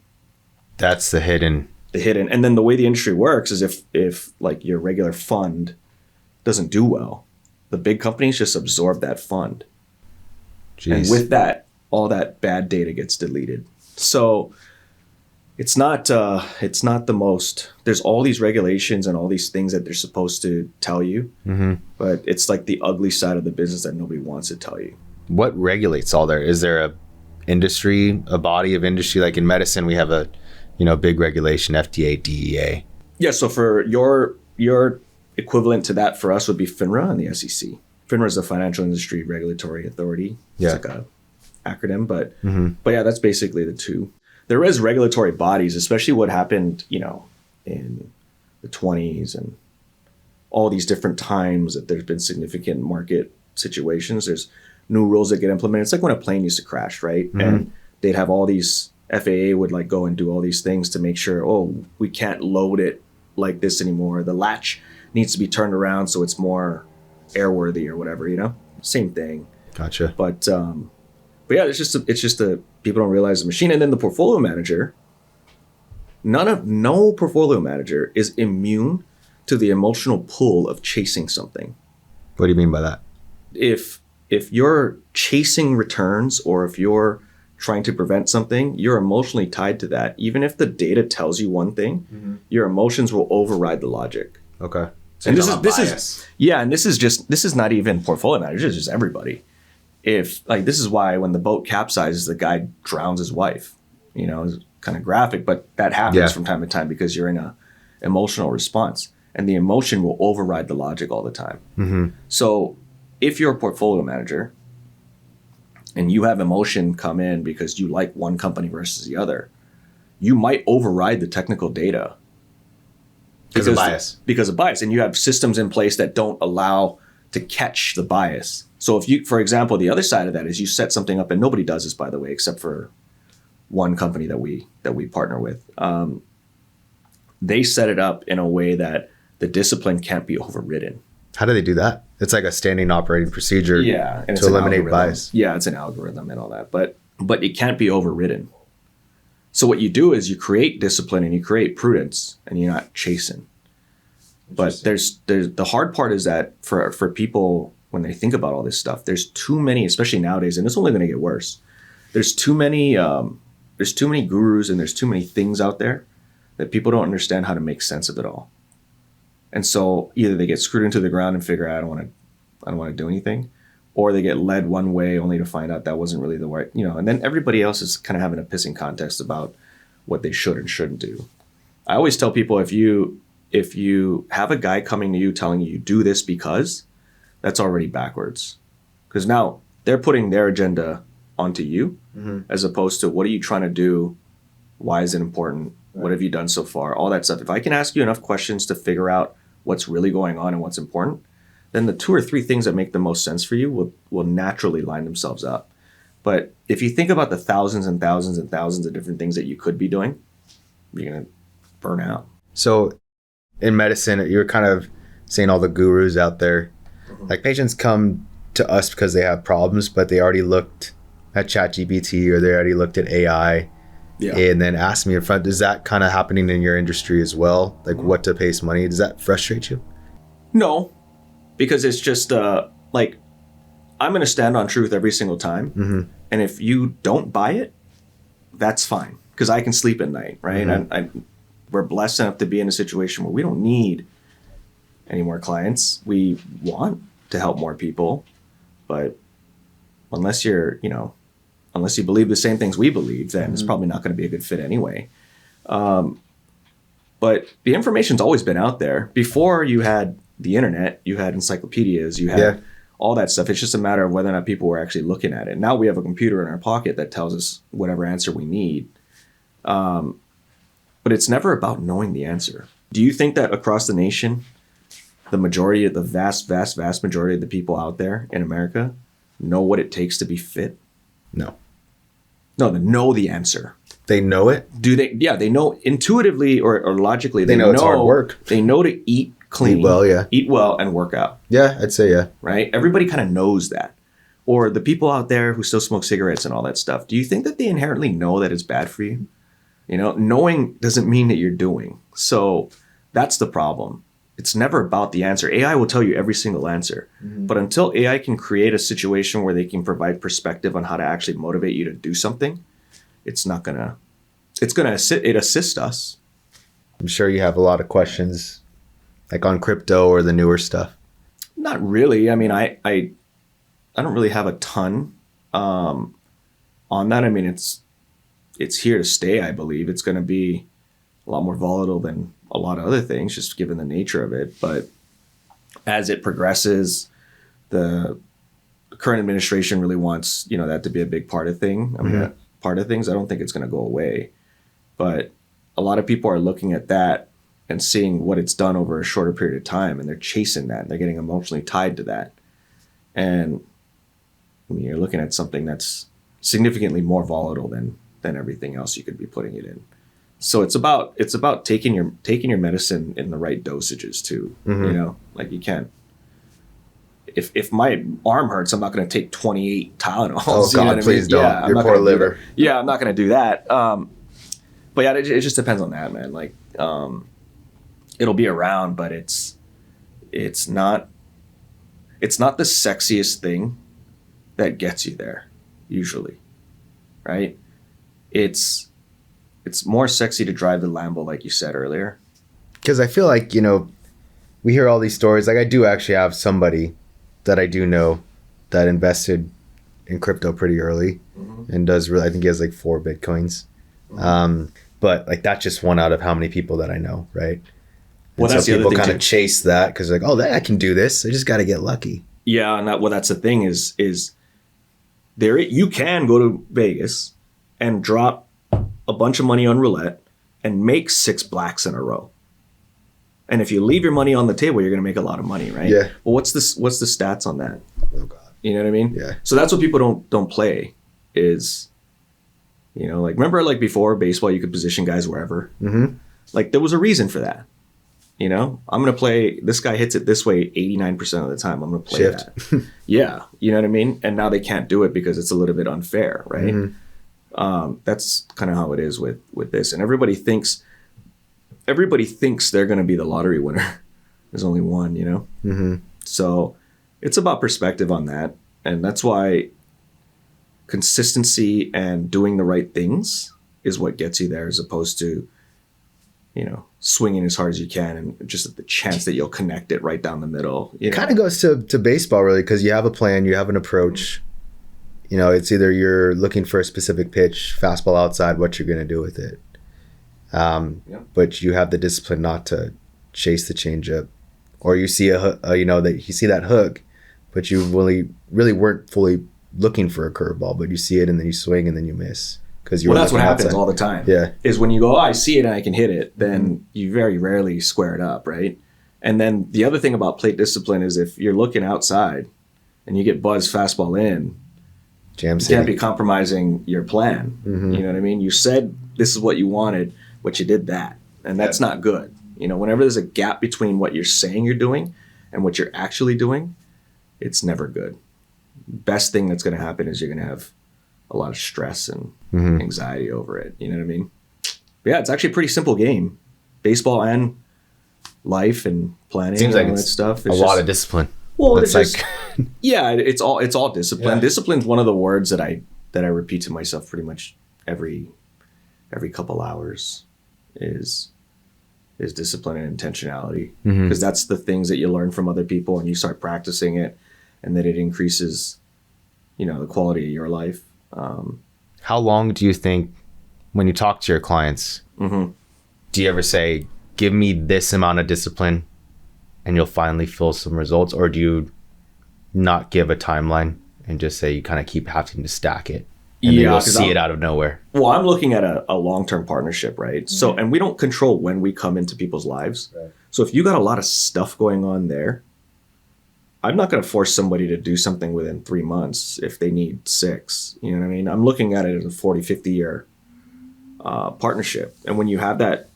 S2: That's the hidden.
S1: And then the way the industry works is if like your regular fund doesn't do well, the big companies just absorb that fund. Jeez. And with that, all that bad data gets deleted. So it's not the most, there's all these regulations and all these things that they're supposed to tell you, but it's like the ugly side of the business that nobody wants to tell you. What
S2: regulates all there? Is there a body of industry? Like in medicine, we have a big regulation, FDA, DEA.
S1: Yeah, so for your equivalent to that for us would be FINRA and the SEC. FINRA is the Financial Industry Regulatory Authority. It's like a acronym, but yeah, that's basically the two. there is regulatory bodies, especially what happened, in the 20s and all these different times that there's been significant market situations. There's new rules that get implemented. It's like when a plane used to crash, right? Mm-hmm. And they'd have all these, FAA would like go and do all these things to make sure, we can't load it like this anymore. The latch needs to be turned around so it's more airworthy or whatever, Same thing.
S2: Gotcha.
S1: But yeah, it's just a people don't realize the machine. And then the portfolio manager, no portfolio manager is immune to the emotional pull of chasing something.
S2: What do you mean by that?
S1: If you're chasing returns or if you're trying to prevent something, you're emotionally tied to that. Even if the data tells you one thing, your emotions will override the logic.
S2: Okay.
S1: So and this is not even portfolio managers, it's just everybody. This is why when the boat capsizes, the guy drowns his wife. It's kind of graphic, but that happens from time to time because you're in a emotional response, and the emotion will override the logic all the time. Mm-hmm. So if you're a portfolio manager and you have emotion come in because you like one company versus the other, you might override the technical data. Because of bias. And you have systems in place that don't allow to catch the bias. So if you, for example, the other side of that is you set something up, and nobody does this, by the way, except for one company that we partner with. They set it up in a way that the discipline can't be overridden.
S2: How do they do that? It's like a standing operating procedure to eliminate bias.
S1: Yeah, it's an algorithm and all that, but it can't be overridden. So what you do is you create discipline and you create prudence, and you're not chasing. But there's the hard part is that for people, when they think about all this stuff, there's too many, especially nowadays, and it's only going to get worse. There's too many gurus and there's too many things out there that people don't understand how to make sense of it all. And so either they get screwed into the ground and figure out I don't want to do anything, or they get led one way only to find out that wasn't really the right, and then everybody else is kind of having a pissing contest about what they should and shouldn't do. I always tell people, if you have a guy coming to you telling you do this because, that's already backwards. Because now they're putting their agenda onto you, as opposed to what are you trying to do? Why is it important? Right. What have you done so far? All that stuff. If I can ask you enough questions to figure out what's really going on and what's important, then the 2 or 3 things that make the most sense for you will naturally line themselves up. But if you think about the thousands and thousands and thousands of different things that you could be doing, you're going to burn out.
S2: So in medicine, you're kind of saying all the gurus out there, like patients come to us because they have problems, but they already looked at ChatGPT or they already looked at AI and then asked me in front. Is that kind of happening in your industry as well? Like what to pace money? Does that frustrate you?
S1: No, because it's just I'm going to stand on truth every single time. Mm-hmm. And if you don't buy it, that's fine, because I can sleep at night, right? Mm-hmm. We're blessed enough to be in a situation where we don't need any more clients. We want to help more people, but unless you believe the same things we believe, then it's probably not going to be a good fit anyway. But the information's always been out there. Before you had the internet, you had encyclopedias, you had all that stuff. It's just a matter of whether or not people were actually looking at it. Now we have a computer in our pocket that tells us whatever answer we need. But it's never about knowing the answer. Do you think that across the nation, the vast majority of the people out there in America know what it takes to be fit?
S2: No,
S1: they know the answer.
S2: They know it?
S1: Do they? Yeah, they know intuitively or logically.
S2: They know it's hard work.
S1: They know to eat clean, eat well, and work out.
S2: Yeah, I'd say yeah.
S1: Right? Everybody kind of knows that. Or the people out there who still smoke cigarettes and all that stuff, do you think that they inherently know that it's bad for you? Knowing doesn't mean that you're doing. So that's the problem. It's never about the answer. AI will tell you every single answer. Mm-hmm. But until AI can create a situation where they can provide perspective on how to actually motivate you to do something, it assists us.
S2: I'm sure you have a lot of questions like on crypto or the newer stuff.
S1: Not really. I mean, I don't really have a ton on that. I mean, it's here to stay, I believe. It's going to be a lot more volatile than a lot of other things, just given the nature of it. But as it progresses, the current administration really wants, that to be a big part of thing. I mean, part of things. I don't think it's going to go away. But a lot of people are looking at that and seeing what it's done over a shorter period of time, and they're chasing that. And they're getting emotionally tied to that. And I mean, you're looking at something that's significantly more volatile than everything else you could be putting it in. So it's about taking your medicine in the right dosages too. You know, like you can't. If my arm hurts, I'm not going to take 28 Tylenols.
S2: Oh God, please don't.
S1: Yeah,
S2: Your poor liver.
S1: Yeah, I'm not going to do that. But yeah, it just depends on that, man. Like, it'll be around, but it's not the sexiest thing that gets you there, usually, right? It's more sexy to drive the Lambo, like you said earlier.
S2: Because I feel like, you know, we hear all these stories. Like I do actually have somebody that I do know that invested in crypto pretty early and does really, I think he has like 4 Bitcoins. But like that's just one out of how many people that I know, right?
S1: Well, that's
S2: so
S1: the other
S2: people
S1: thing
S2: kind of
S1: too.
S2: chase that because like, oh, I can do this. I just got to get lucky.
S1: Yeah, and that's the thing is there you can go to Vegas and drop a bunch of money on roulette and make 6 blacks in a row. And if you leave your money on the table, you're going to make a lot of money, right?
S2: Yeah.
S1: Well, what's the stats on that?
S2: Oh God.
S1: You know what I mean?
S2: Yeah.
S1: So that's what people don't play is, you know, like remember like before baseball, you could position guys wherever. Like there was a reason for that. You know, I'm going to play, this guy hits it this way 89% of the time. I'm going to play
S2: Shift.
S1: that. Yeah. You know what I mean? And now they can't do it because it's a little bit unfair, right? That's kind of how it is with this. And everybody thinks they're going to be the lottery winner. There's only one, you know? So it's about perspective on that. And that's why consistency and doing the right things is what gets you there, as opposed to, you know, swinging as hard as you can and just the chance that you'll connect it right down the middle. You know?
S2: Kind of goes to baseball really, because you have a plan, you have an approach. You know, it's either you're looking for a specific pitch, fastball outside, what you're going to do with it. But you have the discipline not to chase the changeup, or you see that you see that hook, but you really weren't fully looking for a curveball, but you see it and then you swing and then you miss because you're.
S1: Well, that's what happens all the time.
S2: Yeah,
S1: is when you go, oh, I see it and I can hit it, then you very rarely square it up, right? And then the other thing about plate discipline is if you're looking outside and you get buzzed fastball in,
S2: Jam
S1: you
S2: City.
S1: can't be compromising your plan. You know what I mean? You said this is what you wanted, but you did that, and that's not good. You know, whenever there's a gap between what you're saying you're doing and what you're actually doing, it's never good. Best thing that's going to happen is you're going to have a lot of stress and anxiety over it. You know what I mean? But yeah, it's actually a pretty simple game. Baseball and life and planning.
S2: Seems
S1: and
S2: like
S1: all that
S2: it's
S1: stuff.
S2: a lot of discipline.
S1: Well,
S2: It's
S1: it's
S2: like
S1: just, yeah, it's all discipline.
S2: Yeah.
S1: Discipline's one of the words that I repeat to myself pretty much every couple hours is discipline and intentionality, because that's the things that you learn from other people and you start practicing it, and then it increases, you know, the quality of your life.
S2: How long do you think, when you talk to your clients, do you ever say, give me this amount of discipline and you'll finally feel some results? Or do you not give a timeline and just say you kind of keep having to stack it and then you'll see it out of nowhere?
S1: Well, I'm looking at a long-term partnership, right? So, and we don't control when we come into people's lives. Right. So if you got a lot of stuff going on there, I'm not going to force somebody to do something within 3 months if they need 6. You know what I mean? I'm looking at it as a 40, 50 year partnership. And when you have that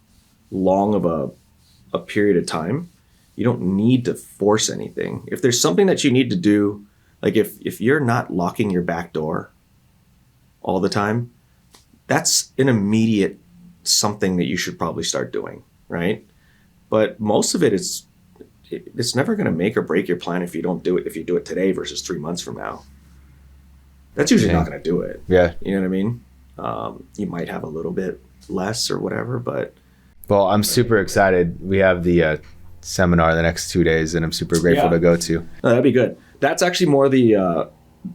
S1: long of a period of time, you don't need to force anything. If there's something that you need to do, like if you're not locking your back door all the time, that's an immediate something that you should probably start doing, right? But most of it's never going to make or break your plan if you don't do it. If you do it today versus 3 months from now, that's usually not going to do it.
S2: Yeah.
S1: You know what I mean? You might have a little bit less or whatever, but.
S2: Well, I'm super excited. We have the seminar the next 2 days and I'm super grateful to go to.
S1: No, that'd be good. That's actually more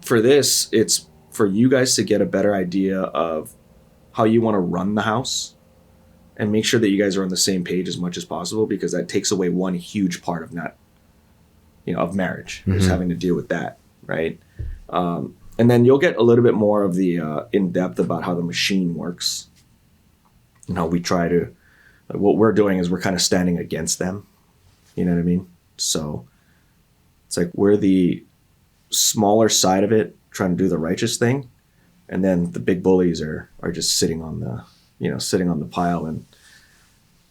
S1: for this, it's for you guys to get a better idea of how you want to run the house and make sure that you guys are on the same page as much as possible, because that takes away one huge part of of marriage, is having to deal with that, right? And then you'll get a little bit more of the in-depth about how the machine works we try to, what we're doing is we're kind of standing against them. You know what I mean? So it's like we're the smaller side of it, trying to do the righteous thing. And then the big bullies are just sitting on the pile and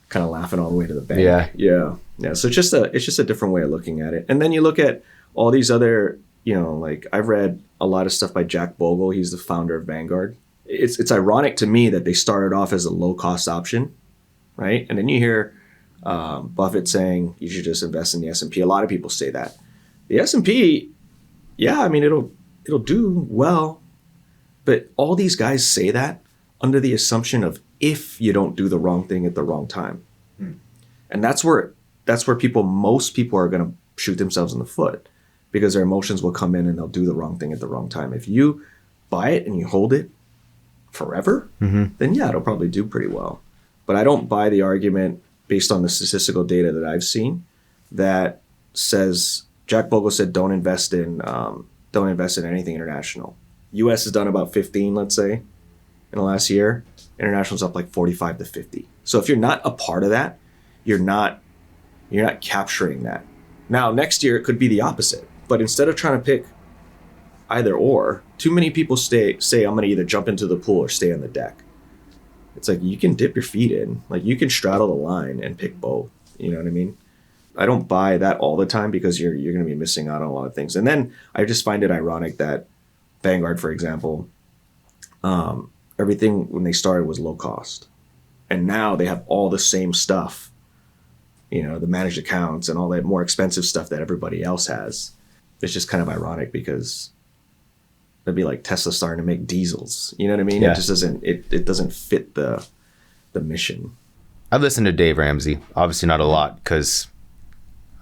S1: kind of laughing all the way to the bank. Yeah. So it's just a different way of looking at it. And then you look at all these other, like I've read a lot of stuff by Jack Bogle. He's the founder of Vanguard. It's ironic to me that they started off as a low cost option, right? And then you hear Buffett saying you should just invest in the S&P. A lot of people say that. The S&P, yeah, I mean it'll do well, but all these guys say that under the assumption of if you don't do the wrong thing at the wrong time. And that's where most people are going to shoot themselves in the foot, because their emotions will come in and they'll do the wrong thing at the wrong time. If you buy it and you hold it forever, then yeah, it'll probably do pretty well. But I don't buy the argument based on the statistical data that I've seen that says, Jack Bogle said, don't invest in anything international. US has done about 15, let's say, in the last year. International's up like 45 to 50. So if you're not a part of that, you're not capturing that. Now, next year it could be the opposite. But instead of trying to pick either or, too many people say I'm going to either jump into the pool or stay on the deck. It's like you can dip your feet in, like you can straddle the line and pick both. You know what I mean? I don't buy that all the time, because you're going to be missing out on a lot of things. And then I just find it ironic that Vanguard, for example, everything when they started was low cost, and now they have all the same stuff, the managed accounts and all that more expensive stuff that everybody else has. It's just kind of ironic, because it'd be like Tesla starting to make diesels. You know what I mean?
S2: Yeah.
S1: It just doesn't. It doesn't fit the mission.
S2: I've listened to Dave Ramsey, obviously not a lot, because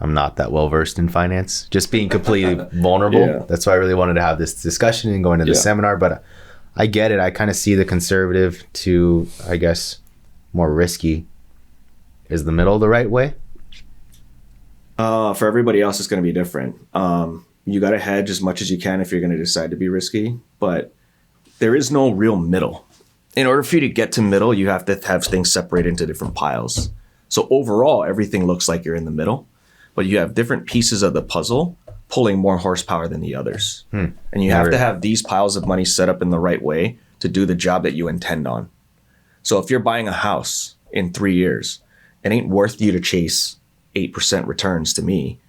S2: I'm not that well versed in finance. Just being completely vulnerable.
S1: Yeah.
S2: That's why I really wanted to have this discussion and going to the seminar. But I get it. I kind of see the conservative to, I guess, more risky. Is the middle the right way?
S1: For everybody else, it's going to be different. You got to hedge as much as you can if you're going to decide to be risky, but there is no real middle. In order for you to get to middle, you have to have things separated into different piles. So overall, everything looks like you're in the middle, but you have different pieces of the puzzle pulling more horsepower than the others. And you have to have these piles of money set up in the right way to do the job that you intend on. So if you're buying a house in 3 years, it ain't worth you to chase 8% returns to me,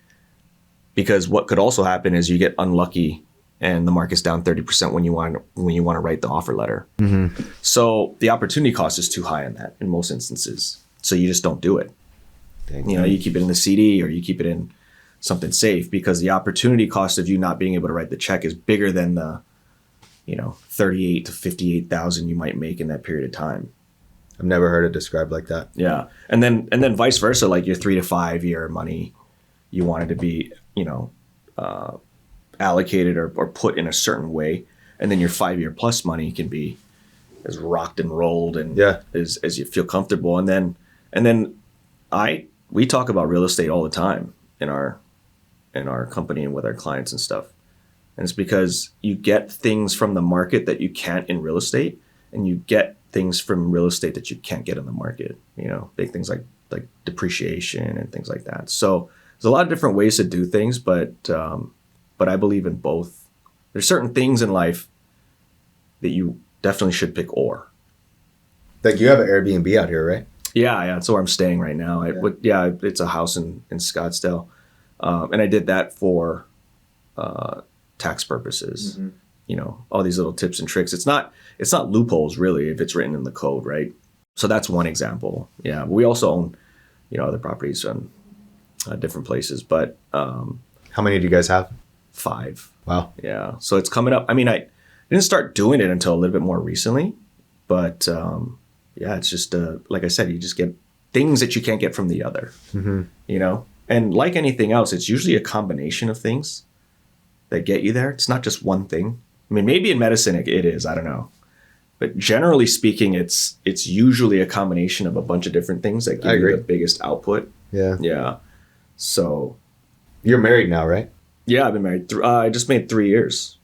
S1: because what could also happen is you get unlucky and the market's down 30% when you want to write the offer letter. So the opportunity cost is too high in that in most instances. So you just don't do it. You keep it in the CD or you keep it in something safe, because the opportunity cost of you not being able to write the check is bigger than the 38 to 58,000 you might make in that period of time.
S2: I've never heard it described like that.
S1: Yeah. And then vice versa, like your 3 to 5 year money, you want it to be, allocated or put in a certain way. And then your 5 year plus money can be as rocked and rolled and as you feel comfortable. And then we talk about real estate all the time in our company and with our clients and stuff. And it's because you get things from the market that you can't in real estate, and you get things from real estate that you can't get in the market, big things like depreciation and things like that. So there's a lot of different ways to do things, but I believe in both. There's certain things in life that you definitely should pick or.
S2: Like you have an Airbnb out here, right?
S1: Yeah, that's where I'm staying right now. It's a house in Scottsdale. And I did that for tax purposes. All these little tips and tricks. It's not loopholes really if it's written in the code, right? So that's one example. Yeah, we also own other properties on different places, but
S2: how many do you guys have?
S1: 5.
S2: Wow.
S1: Yeah, so it's coming up. I mean, I didn't start doing it until a little bit more recently, but it's just like I said, you just get things that you can't get from the other. And like anything else, it's usually a combination of things that get you there. It's not just one thing. I mean, maybe in medicine it is, I don't know. But generally speaking, it's usually a combination of a bunch of different things that give you the biggest output.
S2: Yeah.
S1: Yeah. So.
S2: You're married now, right?
S1: Yeah, I've been married. I just made 3 years.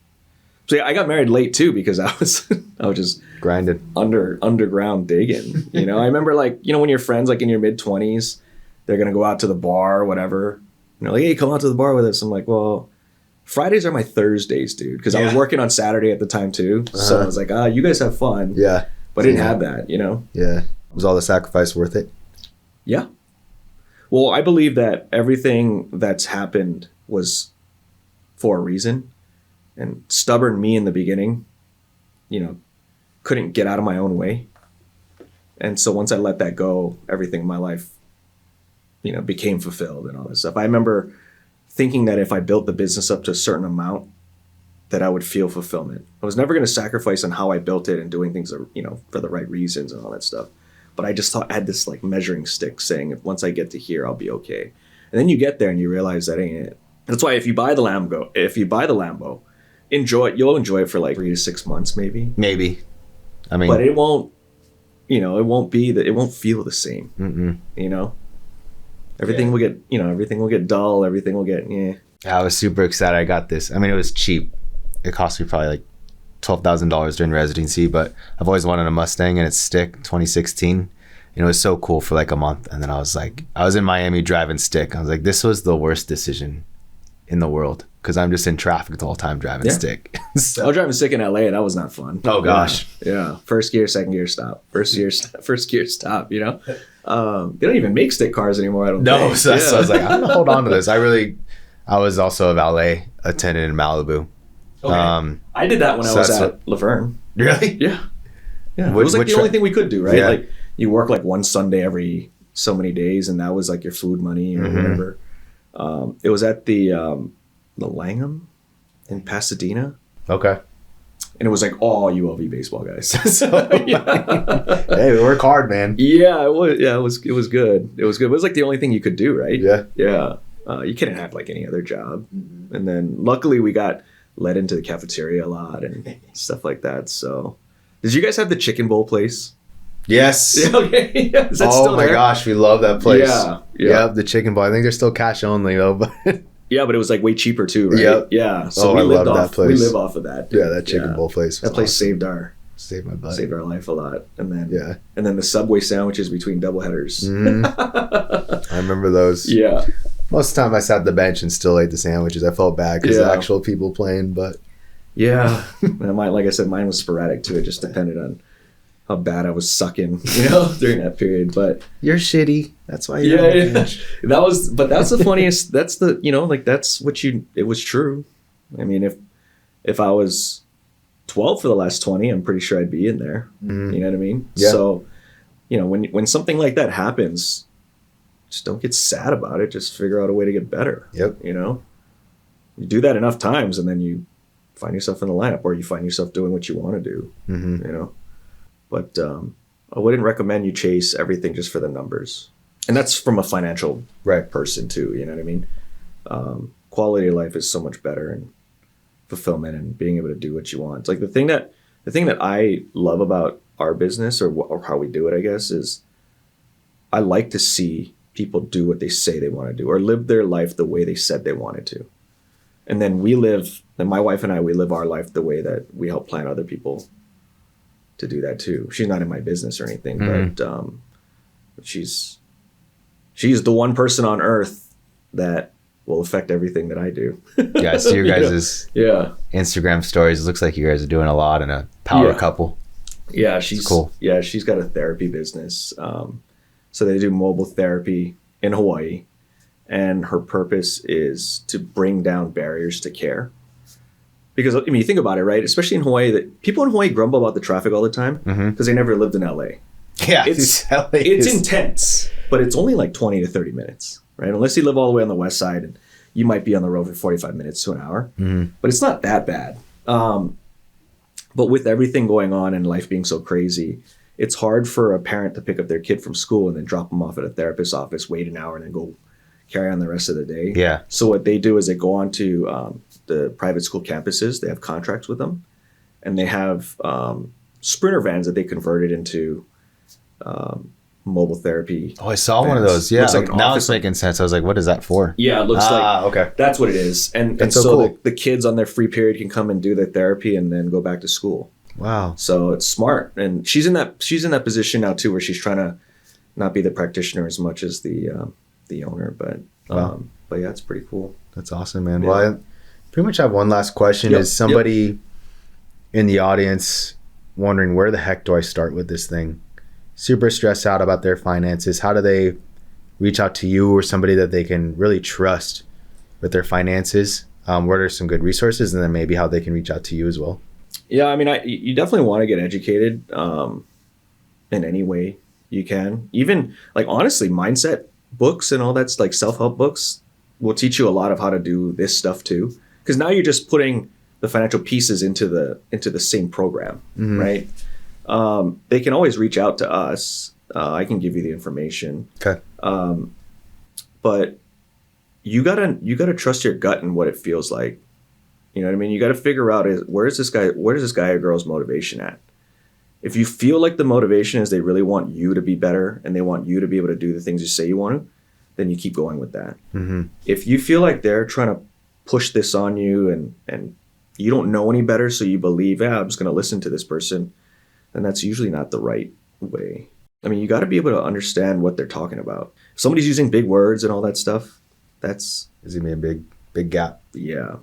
S1: So yeah, I got married late too because I was just
S2: Grinded.
S1: underground digging. You know, I remember like, you know, when your friends like in your mid-20s, they're gonna go out to the bar or whatever. You know, like, hey, come out to the bar with us. I'm like, well, Fridays are my Thursdays, dude, because I was working on Saturday at the time too. So I was like, you guys have fun.
S2: Yeah.
S1: But I didn't have that, you know?
S2: Yeah. Was all the sacrifice worth it?
S1: Yeah. Well, I believe that everything that's happened was for a reason. And stubborn me in the beginning, you know, couldn't get out of my own way. And so once I let that go, everything in my life, you know, became fulfilled and all that stuff. I remember thinking that if I built the business up to a certain amount, that I would feel fulfillment. I was never going to sacrifice on how I built it and doing things, you know, for the right reasons and all that stuff. But I just thought I had this like measuring stick saying, if once I get to here, I'll be okay. And then you get there and you realize that ain't it. That's why if you buy the Lambo, enjoy it. You'll enjoy it for like 3 to 6 months, maybe.
S2: Maybe. I mean,
S1: but it won't. You know, it won't be that. It won't feel the same. You know, everything will get. You know, everything will get dull. Everything will get. Yeah.
S2: I was super excited. I got this. I mean, it was cheap. It cost me probably like $12,000 during residency, but I've always wanted a Mustang, and it's stick 2016. And it was so cool for like a month, and then I was in Miami driving stick. I was like, this was the worst decision in the world because I'm just in traffic the whole time driving stick.
S1: I was driving stick in LA, and that was not fun.
S2: Oh gosh,
S1: yeah. First gear, second gear, stop. First gear, stop. You know, they don't even make stick cars anymore. I don't. think.
S2: So I was like, I'm gonna hold on to this. I was also a valet attendant in Malibu.
S1: Okay. I did that when I was at Laverne.
S2: Really?
S1: Yeah. Yeah. It was like the only thing we could do, right?
S2: Yeah.
S1: Like you work like one Sunday every so many days, and that was like your food money or whatever. It was at the Langham in Pasadena.
S2: Okay.
S1: And it was like all ULV baseball guys. So, yeah.
S2: Hey, we work hard, man.
S1: Yeah, it was. Yeah, it was good. It was good. It was like the only thing you could do, right?
S2: Yeah.
S1: Yeah. You couldn't have like any other job. And then luckily we got led into the cafeteria a lot and stuff like that. So, did you guys have the chicken bowl place?
S2: Yes.
S1: Yeah, okay. Yeah, is that
S2: oh
S1: still
S2: my
S1: there?
S2: gosh, we love that place.
S1: Yeah.
S2: Yep, the chicken bowl. I think they're still cash only though, but
S1: yeah, but it was like way cheaper too, right?
S2: Yep.
S1: Yeah. So
S2: I love that place.
S1: We live off of that. Dude.
S2: Yeah, that chicken bowl place.
S1: That place
S2: awesome.
S1: saved
S2: my butt.
S1: Saved our life a lot. And then the Subway sandwiches between doubleheaders.
S2: I remember those.
S1: Yeah.
S2: Most of the time I sat at the bench and still ate the sandwiches. I felt bad because the actual people playing, but
S1: yeah. Like I said, mine was sporadic too. It just depended on how bad I was sucking, you know, during that period. But
S2: you're shitty. That's why
S1: you're on the bench. That's the funniest. That's the, you know, like that's what it was true. I mean, if I was 12 for the last 20, I'm pretty sure I'd be in there. You know what I mean? Yeah. So, you know, when something like that happens, just don't get sad about it. Just figure out a way to get better.
S2: Yep.
S1: You know, you do that enough times and then you find yourself in the lineup or you find yourself doing what you want to do, you know, but I wouldn't recommend you chase everything just for the numbers. And that's from a financial person too. You know what I mean? Quality of life is so much better and fulfillment and being able to do what you want. It's like the thing that I love about our business or how we do it, I guess, is I like to see people do what they say they want to do or live their life the way they said they wanted to. And then my wife and I, we live our life the way that we help plan other people to do that too. She's not in my business or anything, but she's the one person on earth that will affect everything that I do.
S2: Yeah, I see your guys' Instagram stories. It looks like you guys are doing a lot in a power couple.
S1: Yeah, she's
S2: cool.
S1: Yeah, she's got a therapy business. So they do mobile therapy in Hawaii. And her purpose is to bring down barriers to care. Because, I mean, you think about it, right? Especially in Hawaii, that people in Hawaii grumble about the traffic all the time because they never lived in LA.
S2: Yeah,
S1: it's intense, but it's only like 20 to 30 minutes, right? Unless you live all the way on the west side, and you might be on the road for 45 minutes to an hour. But it's not that bad. But with everything going on and life being so crazy, it's hard for a parent to pick up their kid from school and then drop them off at a therapist's office, wait an hour, and then go carry on the rest of the day.
S2: Yeah.
S1: So what they do is they go on to the private school campuses. They have contracts with them, and they have Sprinter vans that they converted into mobile therapy.
S2: Oh, I saw one of those. Yeah.
S1: Looks like an
S2: now
S1: office.
S2: it's making sense. I was like, what is that for?
S1: Yeah, it looks like
S2: okay.
S1: that's what it is. And
S2: That's
S1: so
S2: so cool.
S1: the kids on their free period can come and do their therapy and then go back to school.
S2: Wow.
S1: So it's smart. And she's in that position now too, where she's trying to not be the practitioner as much as the owner. But yeah, it's pretty cool.
S2: That's awesome, man.
S1: Yeah.
S2: Well, I pretty much have one last question.
S1: Yep,
S2: Is somebody in the audience wondering, where the heck do I start with this thing? Super stressed out about their finances. How do they reach out to you or somebody that they can really trust with their finances? What are some good resources? And then maybe how they can reach out to you as well.
S1: Yeah, I mean, you definitely want to get educated in any way you can. Even like honestly, mindset books and all that's like self-help books will teach you a lot of how to do this stuff too. Because now you're just putting the financial pieces into the same program, right? They can always reach out to us. I can give you the information.
S2: Okay.
S1: But you gotta trust your gut and what it feels like. You know what I mean? You got to figure out where is this guy or girl's motivation at? If you feel like the motivation is they really want you to be better and they want you to be able to do the things you say you want to, then you keep going with that.
S2: Mm-hmm.
S1: If you feel like they're trying to push this on you and you don't know any better, so you believe, I'm just going to listen to this person, then that's usually not the right way. I mean, you got to be able to understand what they're talking about. If somebody's using big words and all that stuff, that's
S2: Is going to be a big gap.
S1: yeah.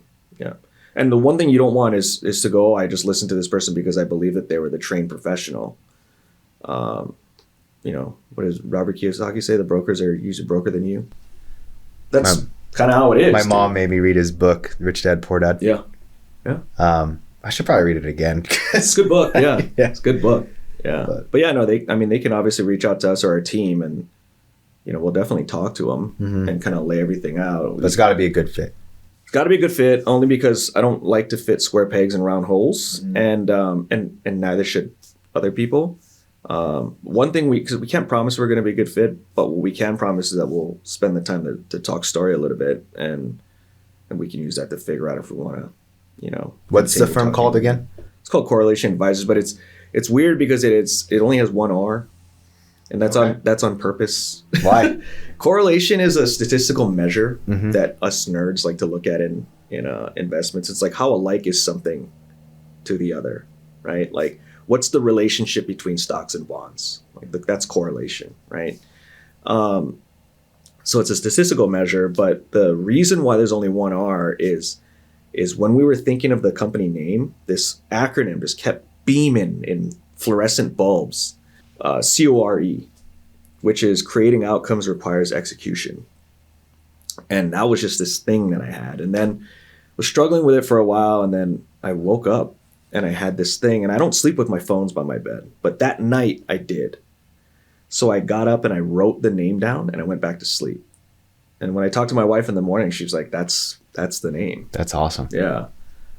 S1: And the one thing you don't want is to go, I just listened to this person because I believe that they were the trained professional. What does Robert Kiyosaki say? The brokers are usually broker than you. That's kind of how it is.
S2: My mom made me read his book, Rich Dad, Poor Dad.
S1: Yeah.
S2: I should probably read it again.
S1: It's a good book. Yeah.
S2: Yeah.
S1: It's a good book. Yeah. But yeah, no, they can obviously reach out to us or our team and, we'll definitely talk to them and kind of lay everything out.
S2: But it's got to be a good fit.
S1: It's got to be a good fit, only because I don't like to fit square pegs in round holes, and neither should other people. One thing because we can't promise we're going to be a good fit, but what we can promise is that we'll spend the time to talk story a little bit, and we can use that to figure out if we want to,
S2: What's the firm called again?
S1: It's called Correlation Advisors, but it's weird because it only has one R, and that's on purpose.
S2: Why?
S1: Correlation is a statistical measure that us nerds like to look at in investments. It's like how alike is something to the other, right? Like what's the relationship between stocks and bonds? Like that's correlation, right? So it's a statistical measure, but the reason why there's only one R is when we were thinking of the company name, this acronym just kept beaming in fluorescent bulbs, CORE. Which is creating outcomes requires execution. And that was just this thing that I had. And then was struggling with it for a while. And then I woke up and I had this thing. And I don't sleep with my phones by my bed. But that night I did. So I got up and I wrote the name down and I went back to sleep. And when I talked to my wife in the morning, she was like, that's the name.
S2: That's awesome.
S1: Yeah.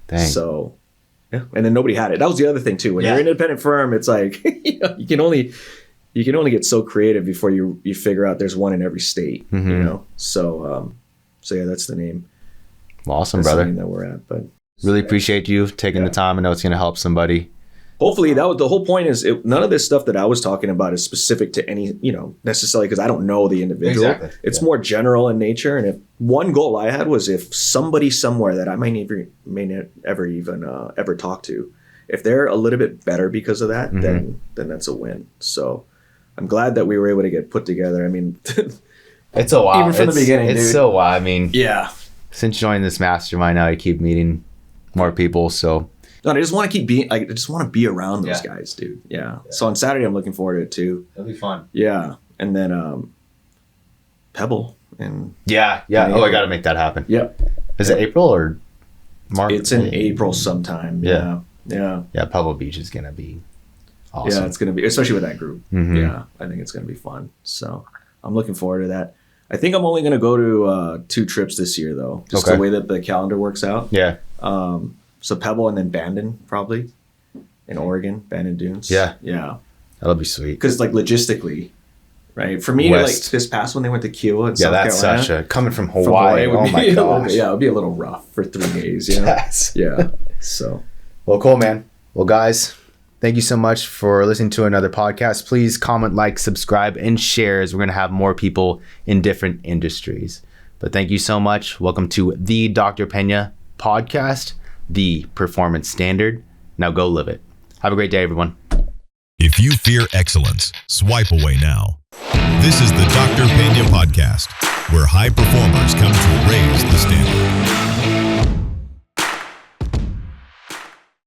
S2: Dang.
S1: So, yeah. And then nobody had it. That was the other thing too. When you're an independent firm, it's like, you can only get so creative before you figure out there's one in every state, So yeah, that's the name.
S2: Well, awesome,
S1: That's
S2: brother.
S1: the name that we're at, but
S2: Really appreciate you taking the time. I know it's going to help somebody.
S1: hopefully that was the whole point. Is none of this stuff that I was talking about is specific to any, necessarily because I don't know the individual.
S2: Exactly.
S1: It's more general in nature. And if one goal I had was if somebody somewhere that I may not ever talk to, if they're a little bit better because of that, then that's a win. So. I'm glad that we were able to get put together. I mean,
S2: It's a while.
S1: Even from the beginning,
S2: It's
S1: dude.
S2: so wild. I mean,
S1: yeah.
S2: since joining this mastermind now, I keep meeting more people. So
S1: No, I just want to keep being. I just want to be around those guys, dude. Yeah. So on Saturday, I'm looking forward to it too.
S2: it'll be fun.
S1: Yeah, and then Pebble and
S2: Yeah. Oh, I got to make that happen.
S1: yep.
S2: Is it April or March?
S1: It's in April sometime.
S2: Yeah.
S1: Yeah.
S2: Yeah, Pebble Beach is going to be awesome.
S1: Yeah, it's gonna be, especially with that group.
S2: Mhm.
S1: Yeah, I think it's gonna be fun. So I'm looking forward to that. I think I'm only gonna go to 2 trips this year though, just
S2: Okay.
S1: the way that the calendar works out.
S2: Yeah.
S1: So Pebble and then Bandon probably in Oregon, Bandon Dunes.
S2: Yeah.
S1: Yeah.
S2: That'll be sweet.
S1: Because like logistically, right? For me,
S2: West.
S1: like this past one, they went to Kiowa in
S2: Yeah,
S1: South
S2: that's
S1: Carolina.
S2: such a coming from
S1: From
S2: Hawaii.
S1: would
S2: Oh
S1: be
S2: my
S1: a little
S2: gosh.
S1: bit- yeah, it would be a little rough for 3 days. Yeah.
S2: Yes.
S1: Yeah. So
S2: Well, cool, man. Well, guys, Thank you so much for listening to another podcast. Please comment, like, subscribe, and share, as we're going to have more people in different industries. But thank you so much. Welcome to the Dr. Pena podcast, the performance standard. Now go live it. Have a great day, everyone.
S3: If you fear excellence, swipe away now. This is the Dr. Pena podcast, where high performers come to raise the standard.